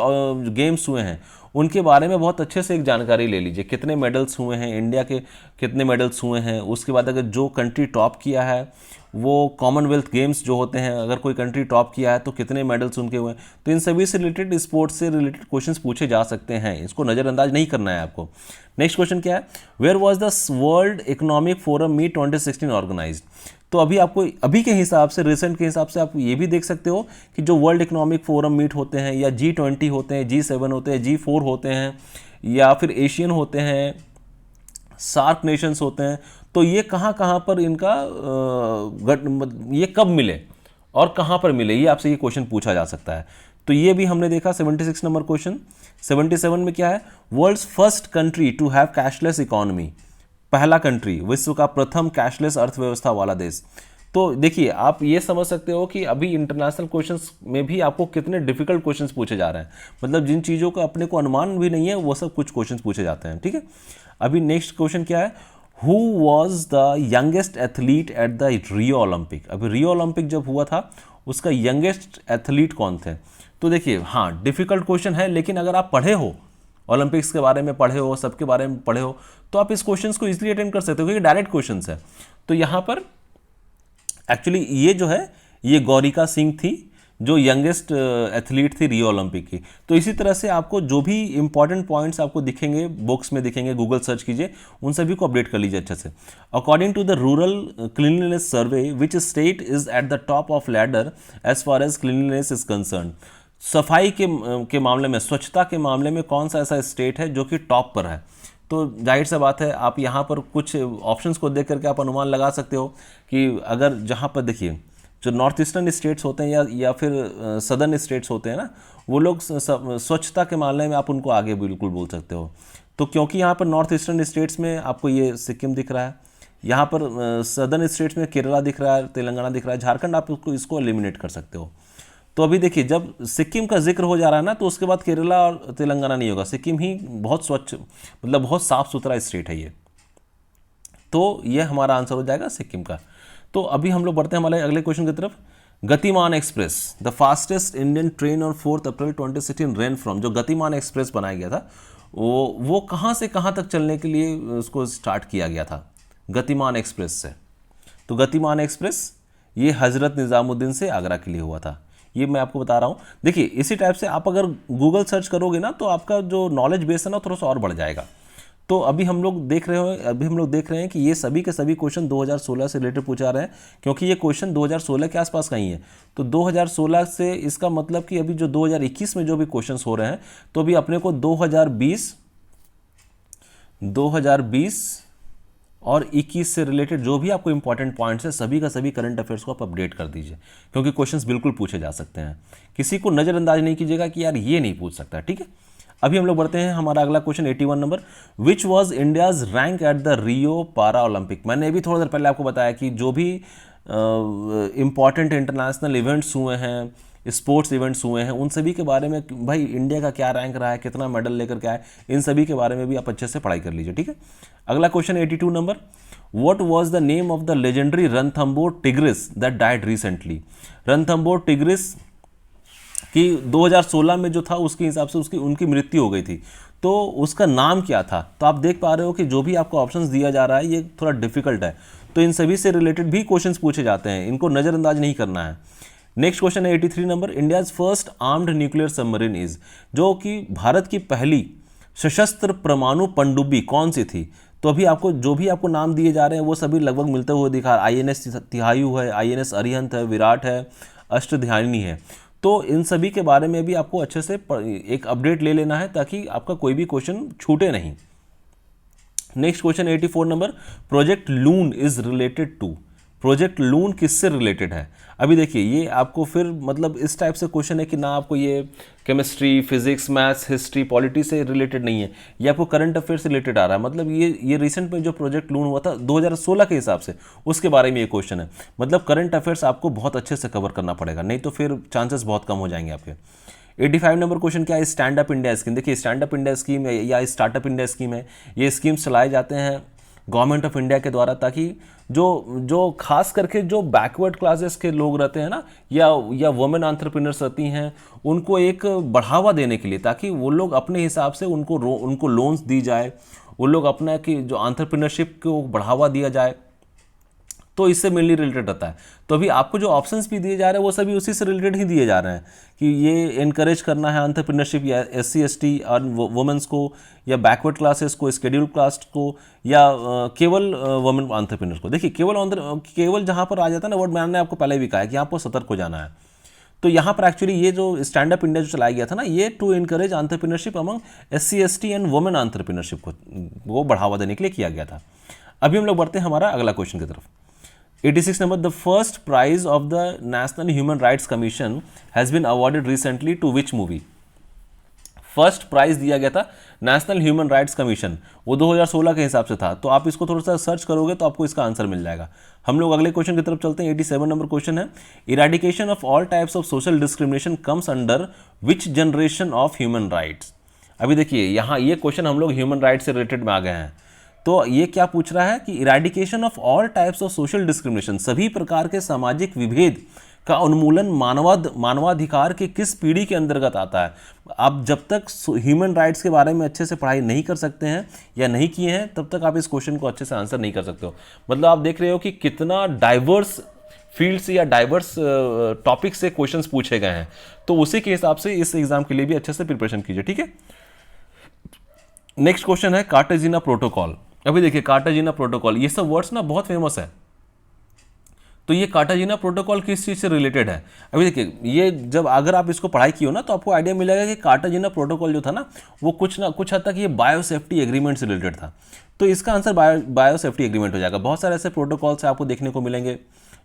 [SPEAKER 1] गेम्स हुए हैं उनके बारे में बहुत अच्छे से एक जानकारी ले लीजिए। कितने मेडल्स हुए हैं, इंडिया के कितने मेडल्स हुए हैं, उसके बाद अगर जो कंट्री टॉप किया है वो कॉमनवेल्थ गेम्स जो होते हैं, अगर कोई कंट्री टॉप किया है तो कितने मेडल्स उनके हुए हैं। तो इन सभी से रिलेटेड, स्पोर्ट्स से रिलेटेड क्वेश्चंस पूछे जा सकते हैं, इसको नज़रअंदाज नहीं करना है आपको। नेक्स्ट क्वेश्चन क्या है, where was the world economic forum meet 2016 organized. तो अभी आपको अभी के हिसाब से, रिसेंट के हिसाब से आप ये भी देख सकते हो कि जो वर्ल्ड इकोनॉमिक फोरम मीट होते हैं या G20 होते हैं, G7 होते हैं, G4 होते हैं या फिर एशियन होते हैं, सार्क नेशंस होते हैं, तो ये कहाँ कहाँ पर इनका ये कब मिले और कहाँ पर मिले, ये आपसे ये क्वेश्चन पूछा जा सकता है। तो ये भी हमने देखा 76 नंबर क्वेश्चन। 77 में क्या है, world's first country to have cashless economy, पहला कंट्री, विश्व का प्रथम कैशलेस अर्थव्यवस्था वाला देश। तो देखिए आप ये समझ सकते हो कि अभी इंटरनेशनल क्वेश्चंस में भी आपको कितने डिफिकल्ट क्वेश्चंस पूछे जा रहे हैं, मतलब जिन चीज़ों का अपने को अनुमान भी नहीं है वो सब कुछ क्वेश्चंस पूछे जाते हैं, ठीक है। अभी नेक्स्ट क्वेश्चन क्या है, who was the youngest athlete at the Rio Olympic. अभी रियो ओलंपिक जब हुआ था उसका यंगेस्ट एथलीट कौन थे। तो देखिए हाँ डिफिकल्ट क्वेश्चन है, लेकिन अगर आप पढ़े हो, ओलंपिक्स के बारे में पढ़े हो, सबके बारे में पढ़े हो, तो आप इस क्वेश्चन को इजीली अटेंड कर सकते हो क्योंकि डायरेक्ट क्वेश्चन है। तो यहाँ पर एक्चुअली ये जो है ये गौरिका सिंह थी जो यंगेस्ट एथलीट थी रियो ओलंपिक की। तो इसी तरह से आपको जो भी इंपॉर्टेंट पॉइंट्स आपको दिखेंगे, बुक्स में दिखेंगे, गूगल सर्च कीजिए, उन सभी को अपडेट कर लीजिए अच्छे से। According to the rural cleanliness survey which state is at the top of ladder as far as cleanliness is concern. सफाई के मामले में, स्वच्छता के मामले में कौन सा ऐसा स्टेट है जो कि टॉप पर है। तो जाहिर सा बात है आप यहाँ पर कुछ ऑप्शंस को देख करके आप अनुमान लगा सकते हो कि अगर जहाँ पर देखिए जो नॉर्थ ईस्टर्न स्टेट्स होते हैं या फिर सदर्न स्टेट्स होते हैं ना, वो लोग स्वच्छता के मामले में आप उनको आगे बिल्कुल बोल सकते हो। तो क्योंकि यहाँ पर नॉर्थ ईस्टर्न स्टेट्स में आपको ये सिक्किम दिख रहा है, यहाँ पर सदर्न स्टेट्स में केरला दिख रहा है, तेलंगाना दिख रहा है, झारखंड आप इसको एलिमिनेट कर सकते हो। तो अभी देखिए जब सिक्किम का जिक्र हो जा रहा है ना, तो उसके बाद केरला और तेलंगाना नहीं होगा, सिक्किम ही बहुत स्वच्छ, मतलब बहुत साफ सुथरा स्टेट है ये। तो ये हमारा आंसर हो जाएगा सिक्किम का। तो अभी हम लोग बढ़ते हैं हमारे अगले क्वेश्चन की तरफ। गतिमान express, the fastest Indian train on 4 April 2016 rain from, जो गतिमान एक्सप्रेस बनाया गया था वो कहाँ से कहाँ तक चलने के लिए उसको स्टार्ट किया गया था, गतिमान एक्सप्रेस से। तो गतिमान एक्सप्रेस ये हज़रत निज़ामुद्दीन से आगरा के लिए हुआ था, ये मैं आपको बता रहा हूँ। देखिए इसी टाइप से आप अगर गूगल सर्च करोगे ना, तो आपका जो नॉलेज बेस है ना थोड़ा सा और बढ़ जाएगा। तो अभी हम लोग देख रहे हैं कि ये सभी के सभी क्वेश्चन 2016 से रिलेटेड पूछा रहे हैं, क्योंकि ये क्वेश्चन 2016 के आसपास का ही है। तो 2016 से इसका मतलब कि अभी जो 2021 में जो भी क्वेश्चंस हो रहे हैं, तो अभी अपने को 2020 और 21 से रिलेटेड जो भी आपको इंपॉर्टेंट पॉइंट्स है, सभी का सभी करंट अफेयर्स को आप अपडेट कर दीजिए, क्योंकि क्वेश्चंस बिल्कुल पूछे जा सकते हैं। किसी को नज़रअंदाज नहीं कीजिएगा कि यार ये नहीं पूछ सकता, ठीक है। अभी हम लोग बढ़ते हैं हमारा अगला question 81 number, which was India's rank at the रियो पारा ओलंपिक। मैंने अभी थोड़ी देर पहले आपको बताया कि जो भी इंपॉर्टेंट इंटरनेशनल इवेंट्स हुए हैं, स्पोर्ट्स इवेंट्स हुए हैं, उन सभी के बारे में भाई इंडिया का क्या रैंक रहा है, कितना मेडल लेकर के आए, इन सभी के बारे में भी आप अच्छे से पढ़ाई कर लीजिए, ठीक है। अगला question 82 number, what was the name of the legendary Ranthambore tigris that died recently. Ranthambore tigris कि 2016 में जो था उसके हिसाब से उनकी मृत्यु हो गई थी, तो उसका नाम क्या था। तो आप देख पा रहे हो कि जो भी आपको ऑप्शंस दिया जा रहा है ये थोड़ा डिफिकल्ट है, तो इन सभी से रिलेटेड भी क्वेश्चंस पूछे जाते हैं, इनको नज़रअंदाज नहीं करना है। नेक्स्ट क्वेश्चन है 83 number, India's first armed nuclear submarine is, जो कि भारत की पहली सशस्त्र परमाणु पनडुब्बी कौन सी थी। तो अभी आपको जो भी आपको नाम दिए जा रहे हैं वो सभी लगभग मिलते हुए दिखा, INS तिहायु है, INS अरिहंत है, विराट है, अष्टध्यायिनी है। तो इन सभी के बारे में भी आपको अच्छे से एक अपडेट ले लेना है, ताकि आपका कोई भी क्वेश्चन छूटे नहीं। Next question 84 number, project loon is related to, project loon किससे रिलेटेड है। अभी देखिए ये आपको फिर मतलब इस टाइप से क्वेश्चन है कि ना आपको ये chemistry, physics, maths, history, polity से रिलेटेड नहीं है, ये आपको करंट अफेयर से रिलेटेड आ रहा है। मतलब ये रिसेंट में जो प्रोजेक्ट लून हुआ था 2016 के हिसाब से, उसके बारे में ये क्वेश्चन है। मतलब करंट अफेयर्स आपको बहुत अच्छे से कवर करना पड़ेगा, नहीं तो फिर चांसेस बहुत कम हो जाएंगे आपके। 85 नंबर क्वेश्चन क्या है, स्टैंड अप इंडिया स्कीम। देखिए स्टैंड अप इंडिया स्कीम है या स्टार्टअप इंडिया स्कीम है, ये स्कीम्स चलाए जाते हैं गवर्नमेंट ऑफ इंडिया के द्वारा, ताकि जो खास करके जो बैकवर्ड क्लासेस के लोग रहते हैं ना, या वुमेन एंटरप्रेन्योर्स रहती हैं, उनको एक बढ़ावा देने के लिए, ताकि वो लोग अपने हिसाब से उनको लोन्स दी जाए, वो लोग अपना कि जो एंटरप्रेन्योरशिप को बढ़ावा दिया जाए, तो इससे मेनली रिलेटेड रहता है। तो अभी आपको जो ऑप्शंस भी दिए जा रहे हैं वो सभी उसी से रिलेटेड ही दिए जा रहे हैं कि ये इनकरेज करना है एंटरप्रेन्योरशिप, या SC ST और वुमेन्स को, या बैकवर्ड क्लासेस को, शेड्यूल कास्ट को, या केवल वुमेन एंटरप्रेन्योर्स को। देखिए केवल जहाँ पर आ जाता है ना वर्ड, मैंने आपको पहले भी कहा है कि यहाँ पर सतर्क हो जाना है। तो यहाँ पर एक्चुअली ये जो स्टैंड अप इंडिया जो चलाया गया था ना, ये to encourage entrepreneurship among SC ST and women entrepreneurship को बढ़ावा देने के लिए किया गया था। अभी हम लोग बढ़ते हैं हमारा अगला क्वेश्चन की तरफ। 86 number, the first prize of the National Human Rights Commission has been awarded recently to which movie? First prize दिया गया था नेशनल ह्यूमन राइट्स कमीशन, वो 2016 के हिसाब से था। तो आप इसको थोड़ा सा सर्च करोगे तो आपको इसका आंसर मिल जाएगा। हम लोग अगले क्वेश्चन की तरफ चलते हैं। 87 नंबर क्वेश्चन है, eradication of all types of social discrimination comes under which generation of human rights. अभी देखिए यहाँ ये क्वेश्चन हम लोग ह्यूमन राइट्स से रिलेटेड में आ गए हैं। तो ये क्या पूछ रहा है कि eradication of all types of social discrimination, सभी प्रकार के सामाजिक विभेद का उन्मूलन मानवाधिकार के किस पीढ़ी के अंतर्गत आता है। आप जब तक ह्यूमन राइट्स के बारे में अच्छे से पढ़ाई नहीं कर सकते हैं या नहीं किए हैं तब तक आप इस क्वेश्चन को अच्छे से आंसर नहीं कर सकते हो। मतलब आप देख रहे हो कि कितना डाइवर्स फील्ड से या डाइवर्स टॉपिक से क्वेश्चंस पूछे गए हैं। तो उसी के हिसाब से इस एग्जाम के लिए भी अच्छे से प्रिपरेशन कीजिए, ठीक है। नेक्स्ट क्वेश्चन है कार्टेजिना प्रोटोकॉल। अभी देखिए कार्टेजिना प्रोटोकॉल, ये सब वर्ड्स ना बहुत फेमस है। तो ये कार्टेजिना प्रोटोकॉल किस चीज़ से रिलेटेड है? अभी देखिए ये जब अगर आप इसको पढ़ाई की हो ना तो आपको आइडिया मिलेगा कि कार्टेजिना प्रोटोकॉल जो था ना वो कुछ हद तक ये बायोसेफ्टी एग्रीमेंट से रिलेटेड था। तो इसका आंसर बायोसेफ्टी एग्रीमेंट हो जाएगा। बहुत सारे ऐसे प्रोटोकॉल्स आपको देखने को मिलेंगे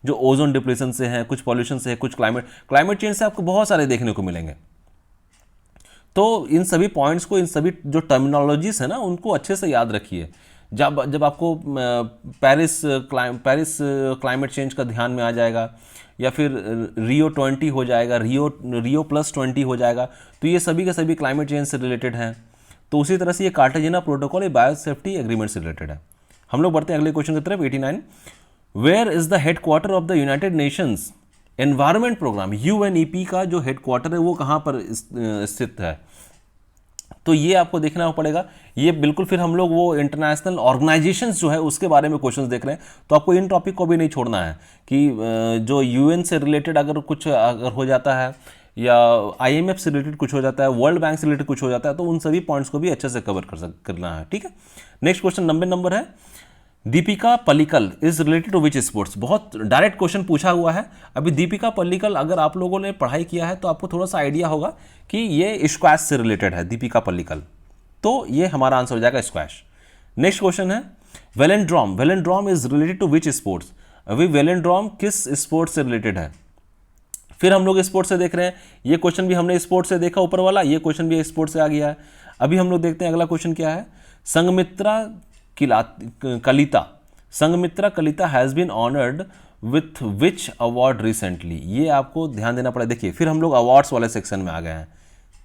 [SPEAKER 1] जो ओजोन डिप्लीशन से हैं, कुछ पॉल्यूशन से है, कुछ क्लाइमेट चेंज से आपको बहुत सारे देखने को मिलेंगे। तो इन सभी पॉइंट्स को, इन सभी जो टर्मिनोलॉजीज है ना उनको अच्छे से याद रखिए। जब आपको पेरिस क्लाइमेट चेंज का ध्यान में आ जाएगा या फिर रियो 20 हो जाएगा, रियो प्लस 20 हो जाएगा, तो ये सभी के सभी क्लाइमेट चेंज से रिलेटेड हैं। तो उसी तरह से ये कार्टेजिना प्रोटोकॉल ये बायोसेफ्टी एग्रीमेंट से रिलेटेड है। हम लोग बढ़ते हैं अगले क्वेश्चन की तरफ। 89, where is the headquarter of the United Nations environment programme? UNEP का जो हेडक्वार्टर है वो कहाँ पर स्थित है? तो ये आपको देखना पड़ेगा। ये बिल्कुल फिर हम लोग वो इंटरनेशनल ऑर्गेनाइजेशंस जो है उसके बारे में क्वेश्चंस देख रहे हैं, तो आपको इन टॉपिक को भी नहीं छोड़ना है कि जो UN से रिलेटेड अगर हो जाता है या IMF से रिलेटेड कुछ हो जाता है, वर्ल्ड बैंक से रिलेटेड कुछ हो जाता है, तो उन सभी पॉइंट्स को भी अच्छे से कवर करना है, ठीक है। नेक्स्ट क्वेश्चन 90 नंबर है, Deepika Pallikal is related to which sports? बहुत डायरेक्ट क्वेश्चन पूछा हुआ है। अभी दीपिका पल्लिकल अगर आप लोगों ने पढ़ाई किया है तो आपको थोड़ा सा आइडिया होगा कि ये स्क्वैश से रिलेटेड है, दीपिका पल्लिकल। तो ये हमारा आंसर हो जाएगा स्क्वैश। नेक्स्ट क्वेश्चन है velodrome. Velodrome is related to which sports? अभी वेलेंड्रॉम किस स्पोर्ट से रिलेटेड है? फिर हम लोग स्पोर्ट्स से देख रहे हैं। ये क्वेश्चन भी हमने स्पोर्ट्स से देखा ऊपर वाला, ये क्वेश्चन भी स्पोर्ट्स से आ गया है। अभी हम लोग देखते हैं अगला क्वेश्चन क्या है। Sanghamitra Kalita has been honoured with which award recently? ये आपको ध्यान देना पड़ेगा। देखिए फिर हम लोग अवार्ड्स वाले सेक्शन में आ गए हैं,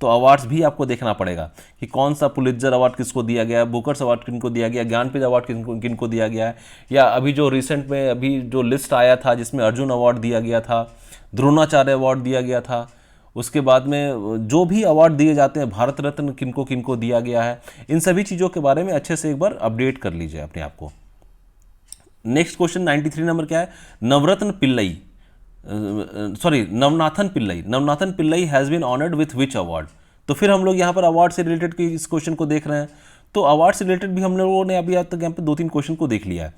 [SPEAKER 1] तो अवार्ड्स भी आपको देखना पड़ेगा कि कौन सा पुलित्जर अवार्ड किसको दिया गया है, बुकर्स अवार्ड किनको दिया गया, ज्ञानपीठ अवार्ड किनको दिया गया है, या अभी जो रिसेंट में अभी जो लिस्ट आया था जिसमें अर्जुन अवार्ड दिया गया था, द्रोणाचार्य अवार्ड दिया गया था, उसके बाद में जो भी अवार्ड दिए जाते हैं, भारत रत्न किनको किनको दिया गया है, इन सभी चीज़ों के बारे में अच्छे से एक बार अपडेट कर लीजिए अपने आप को। नेक्स्ट क्वेश्चन 93 नंबर क्या है, Navanathan Pillai has been honoured with which award? तो फिर हम लोग यहाँ पर अवार्ड से रिलेटेड इस क्वेश्चन को देख रहे हैं। तो अवार्ड से रिलेटेड भी हम लोगों ने अभी तक यहाँ पे 2-3 क्वेश्चन को देख लिया है।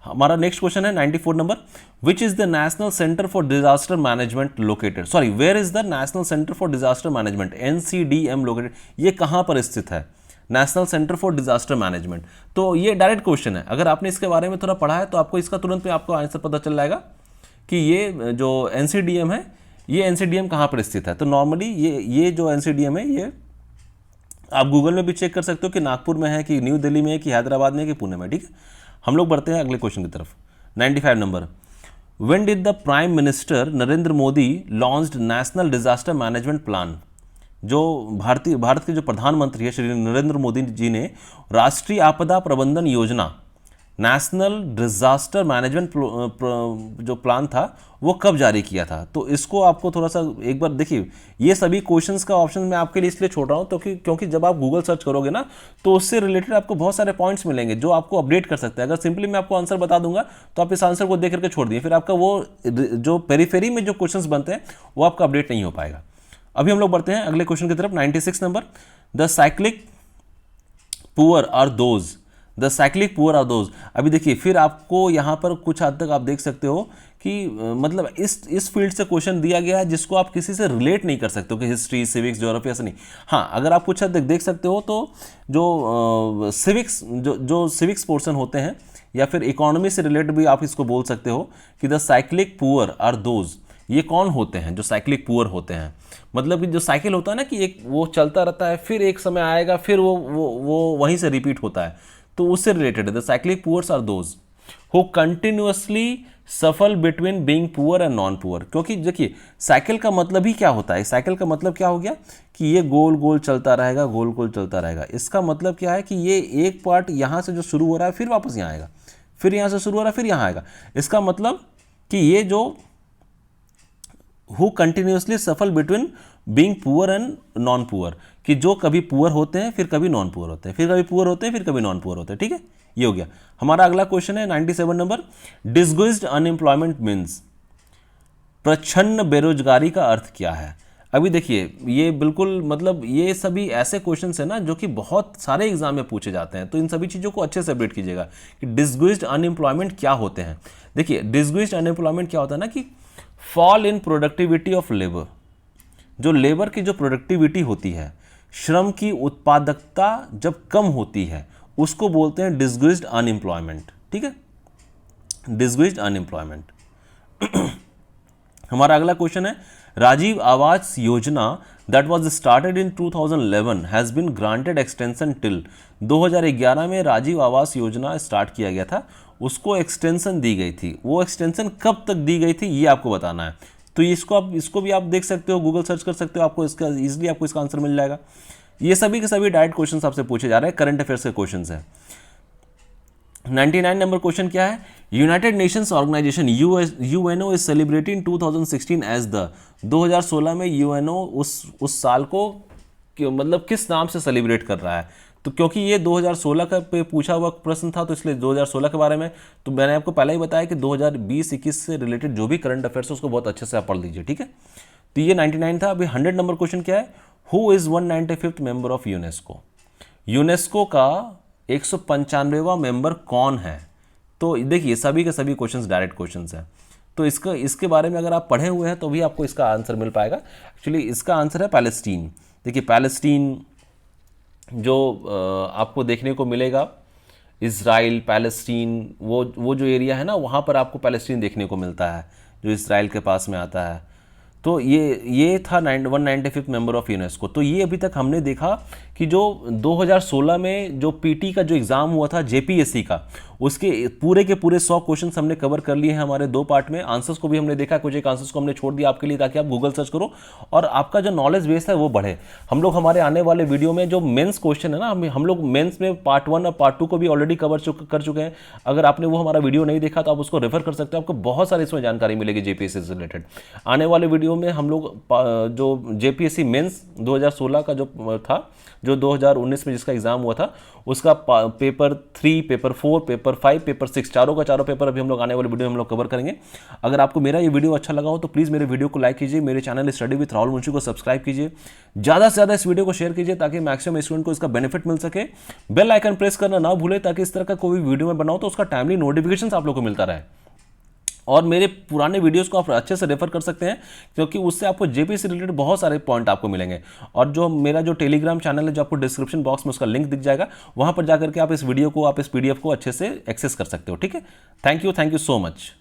[SPEAKER 1] हमारा नेक्स्ट क्वेश्चन है 94 number, which is the national centre for disaster management located? Sorry, where is the national centre for disaster management NCDM located? ये कहाँ पर स्थित है, national centre for disaster management? तो ये डायरेक्ट क्वेश्चन है। अगर आपने इसके बारे में थोड़ा पढ़ा है तो आपको इसका तुरंत में आपको आंसर पता चल जाएगा कि ये जो NCDM है ये NCDM कहाँ पर स्थित है। तो नॉर्मली ये जो NCDM है ये आप गूगल में भी चेक कर सकते हो कि नागपुर में है कि न्यू दिल्ली में है कि हैदराबाद में है कि पुणे में, ठीक है। हम लोग बढ़ते हैं अगले क्वेश्चन की तरफ। 95 number, when did the prime minister Narendra Modi launched national disaster management plan? जो भारत के जो प्रधानमंत्री है श्री नरेंद्र मोदी जी ने राष्ट्रीय आपदा प्रबंधन योजना नेशनल डिजास्टर मैनेजमेंट जो प्लान था वो कब जारी किया था? तो इसको आपको थोड़ा सा एक बार देखिए। ये सभी क्वेश्चंस का ऑप्शन मैं आपके लिए इसलिए छोड़ रहा हूँ तो क्योंकि जब आप गूगल सर्च करोगे ना तो उससे रिलेटेड आपको बहुत सारे पॉइंट्स मिलेंगे जो आपको अपडेट कर सकते हैं। अगर सिंपली मैं आपको आंसर बता दूंगा तो आप इस आंसर को देख करके छोड़ दिए, फिर आपका वो जो पेरीफेरी में जो क्वेश्चंस बनते हैं वो आपका अपडेट नहीं हो पाएगा। अभी हम लोग बढ़ते हैं अगले क्वेश्चन की तरफ। 96 number, the cyclic poor are those? The cyclic poor are those. अभी देखिए फिर आपको यहाँ पर कुछ हद तक आप देख सकते हो कि मतलब इस फील्ड से क्वेश्चन दिया गया है जिसको आप किसी से रिलेट नहीं कर सकते हो कि हिस्ट्री, सिविक्स, ज्योग्राफी, ऐसा नहीं। हाँ, अगर आप कुछ हद तक देख सकते हो तो जो सिविक्स पोर्शन होते हैं या फिर इकोनॉमी से रिलेटेड भी आप इसको बोल सकते हो कि the cyclic poor are those. ये कौन होते हैं जो साइक्लिक पुअर होते हैं? मतलब कि जो साइकिल होता है ना कि एक वो चलता रहता है, फिर एक समय आएगा फिर वो वहीं से रिपीट होता है, तो उससे रिलेटेड है। The cyclic poors are those who continuously shuffle between being poor and non poor. क्योंकि देखिए साइकिल का मतलब ही क्या होता है, साइकिल का मतलब क्या हो गया कि ये गोल गोल चलता रहेगा, गोल गोल चलता रहेगा। इसका मतलब क्या है कि ये एक पार्ट यहाँ से जो शुरू हो रहा है फिर वापस यहाँ आएगा, फिर यहाँ से शुरू हो रहा है फिर यहाँ आएगा। इसका मतलब कि ये जो हु कंटिन्यूसली सफल between being poor and non poor, कि जो कभी पुअर होते हैं फिर कभी नॉन पुअर होते हैं, फिर कभी पुअर होते हैं फिर कभी नॉन पुअर होते हैं। ठीक है, ये हो गया। हमारा अगला क्वेश्चन है 97 नंबर, डिसगुइज्ड अनएम्प्लॉयमेंट मीन्स, प्रच्छन्न बेरोजगारी का अर्थ क्या है? अभी देखिए ये बिल्कुल मतलब ये सभी ऐसे क्वेश्चंस है ना जो कि बहुत सारे एग्जाम में पूछे जाते हैं, तो इन सभी चीज़ों को अच्छे से अपडेट कीजिएगा कि डिसगुइज्ड अनएम्प्लॉयमेंट क्या होते हैं। देखिए डिसगुइज्ड अनएम्प्लॉयमेंट क्या होता है ना कि fall in productivity of labour, जो लेबर की जो प्रोडक्टिविटी होती है, श्रम की उत्पादकता जब कम होती है उसको बोलते हैं डिसगुइज्ड अनएम्प्लॉयमेंट। ठीक है, डिसगुइज्ड अनएम्प्लॉयमेंट। हमारा अगला क्वेश्चन है, Rajiv Awas Yojana that was started in 2011 has been granted extension till. 2011 में राजीव आवास योजना स्टार्ट किया गया था, उसको एक्सटेंशन दी गई थी। वो एक्सटेंशन कब तक दी गई थी ये आपको बताना है। तो इसको भी आप देख सकते हो, गूगल सर्च कर सकते हो, आपको इसका ईजिली आपको इसका आंसर मिल जाएगा। ये सभी के सभी डायरेक्ट क्वेश्चन आपसे पूछे जा रहे हैं, करंट अफेयर्स के क्वेश्चन है। 99 नंबर क्वेश्चन क्या है, United Nations organization UNO is celebrating 2016 as the. 2016 में यूएनओ उस साल को मतलब किस नाम से सेलिब्रेट कर रहा है? तो क्योंकि ये 2016 का पे पूछा हुआ प्रश्न था तो इसलिए 2016 के बारे में तो मैंने आपको पहले ही बताया कि 2020-21 से रिलेटेड जो भी करंट अफेयर्स है उसको बहुत अच्छे से आप पढ़ लीजिए। ठीक है, तो ये 99 था। अभी 100 नंबर क्वेश्चन क्या है, who is 195th member of UNESCO. UNESCO का 195वां मेंबर कौन है? तो देखिए सभी के सभी क्वेश्चंस डायरेक्ट क्वेश्चंस हैं, तो इसके बारे में अगर आप पढ़े हुए हैं तो भी आपको इसका आंसर मिल पाएगा। एक्चुअली इसका आंसर है पैलेस्टीन। देखिए पैलेस्टीन जो आपको देखने को मिलेगा, इज़राइल पैलेस्टीन वो जो एरिया है ना वहाँ पर आपको पैलेस्टीन देखने को मिलता है जो इज़राइल के पास में आता है। तो ये था 195th मेंबर ऑफ यूनेस्को। तो ये अभी तक हमने देखा कि जो 2016 में जो पीटी का जो एग्ज़ाम हुआ था जेपीएससी का, उसके पूरे के पूरे 100 क्वेश्चंस हमने कवर कर लिए हैं हमारे 2 पार्ट में। आंसर्स को भी हमने देखा, कुछ एक आंसर्स को हमने छोड़ दिया आपके लिए ताकि आप गूगल सर्च करो और आपका जो नॉलेज बेस है वो बढ़े। हम लोग हमारे आने वाले वीडियो में जो मेंस क्वेश्चन है ना, हम लोग मेंस में पार्ट 1 और पार्ट 2 को भी ऑलरेडी कर चुके हैं। अगर आपने वो हमारा वीडियो नहीं देखा तो आप उसको रेफर कर सकते हो, आपको बहुत सारी इसमें जानकारी मिलेगी जेपीएससी से रिलेटेड। आने वाले वीडियो में हम लोग जो जेपीएससी मेंस 2016 का जो था, जो 2019 में जिसका एग्जाम हुआ था, उसका पेपर 3, पेपर 4, पेपर 5, पेपर 6 चारों का चारों पेपर अभी हम लोग आने वाले वीडियो में हम लोग कवर करेंगे। अगर आपको मेरा ये वीडियो अच्छा लगा हो तो प्लीज़ मेरे वीडियो को लाइक कीजिए, मेरे channel study with Rahul Munshi को सब्सक्राइब कीजिए, ज़्यादा से ज़्यादा इस वीडियो को शेयर कीजिए ताकि मैक्सिमम स्टूडेंट को इसका बेनिफिट मिल सके। बेल आइकन प्रेस करना ना भूले ताकि इस तरह का कोई वीडियो में बनाओ तो उसका टाइमली नोटिफिकेशन आप लोग को मिलता रहे। और मेरे पुराने वीडियोस को आप अच्छे से रेफर कर सकते हैं क्योंकि उससे आपको जेपी से रिलेटेड बहुत सारे पॉइंट आपको मिलेंगे। और जो मेरा जो टेलीग्राम चैनल है जो आपको डिस्क्रिप्शन बॉक्स में उसका लिंक दिख जाएगा, वहां पर जाकर के आप इस वीडियो को, आप इस पीडीएफ को अच्छे से एक्सेस कर सकते हो। ठीक है, थैंक यू सो मच।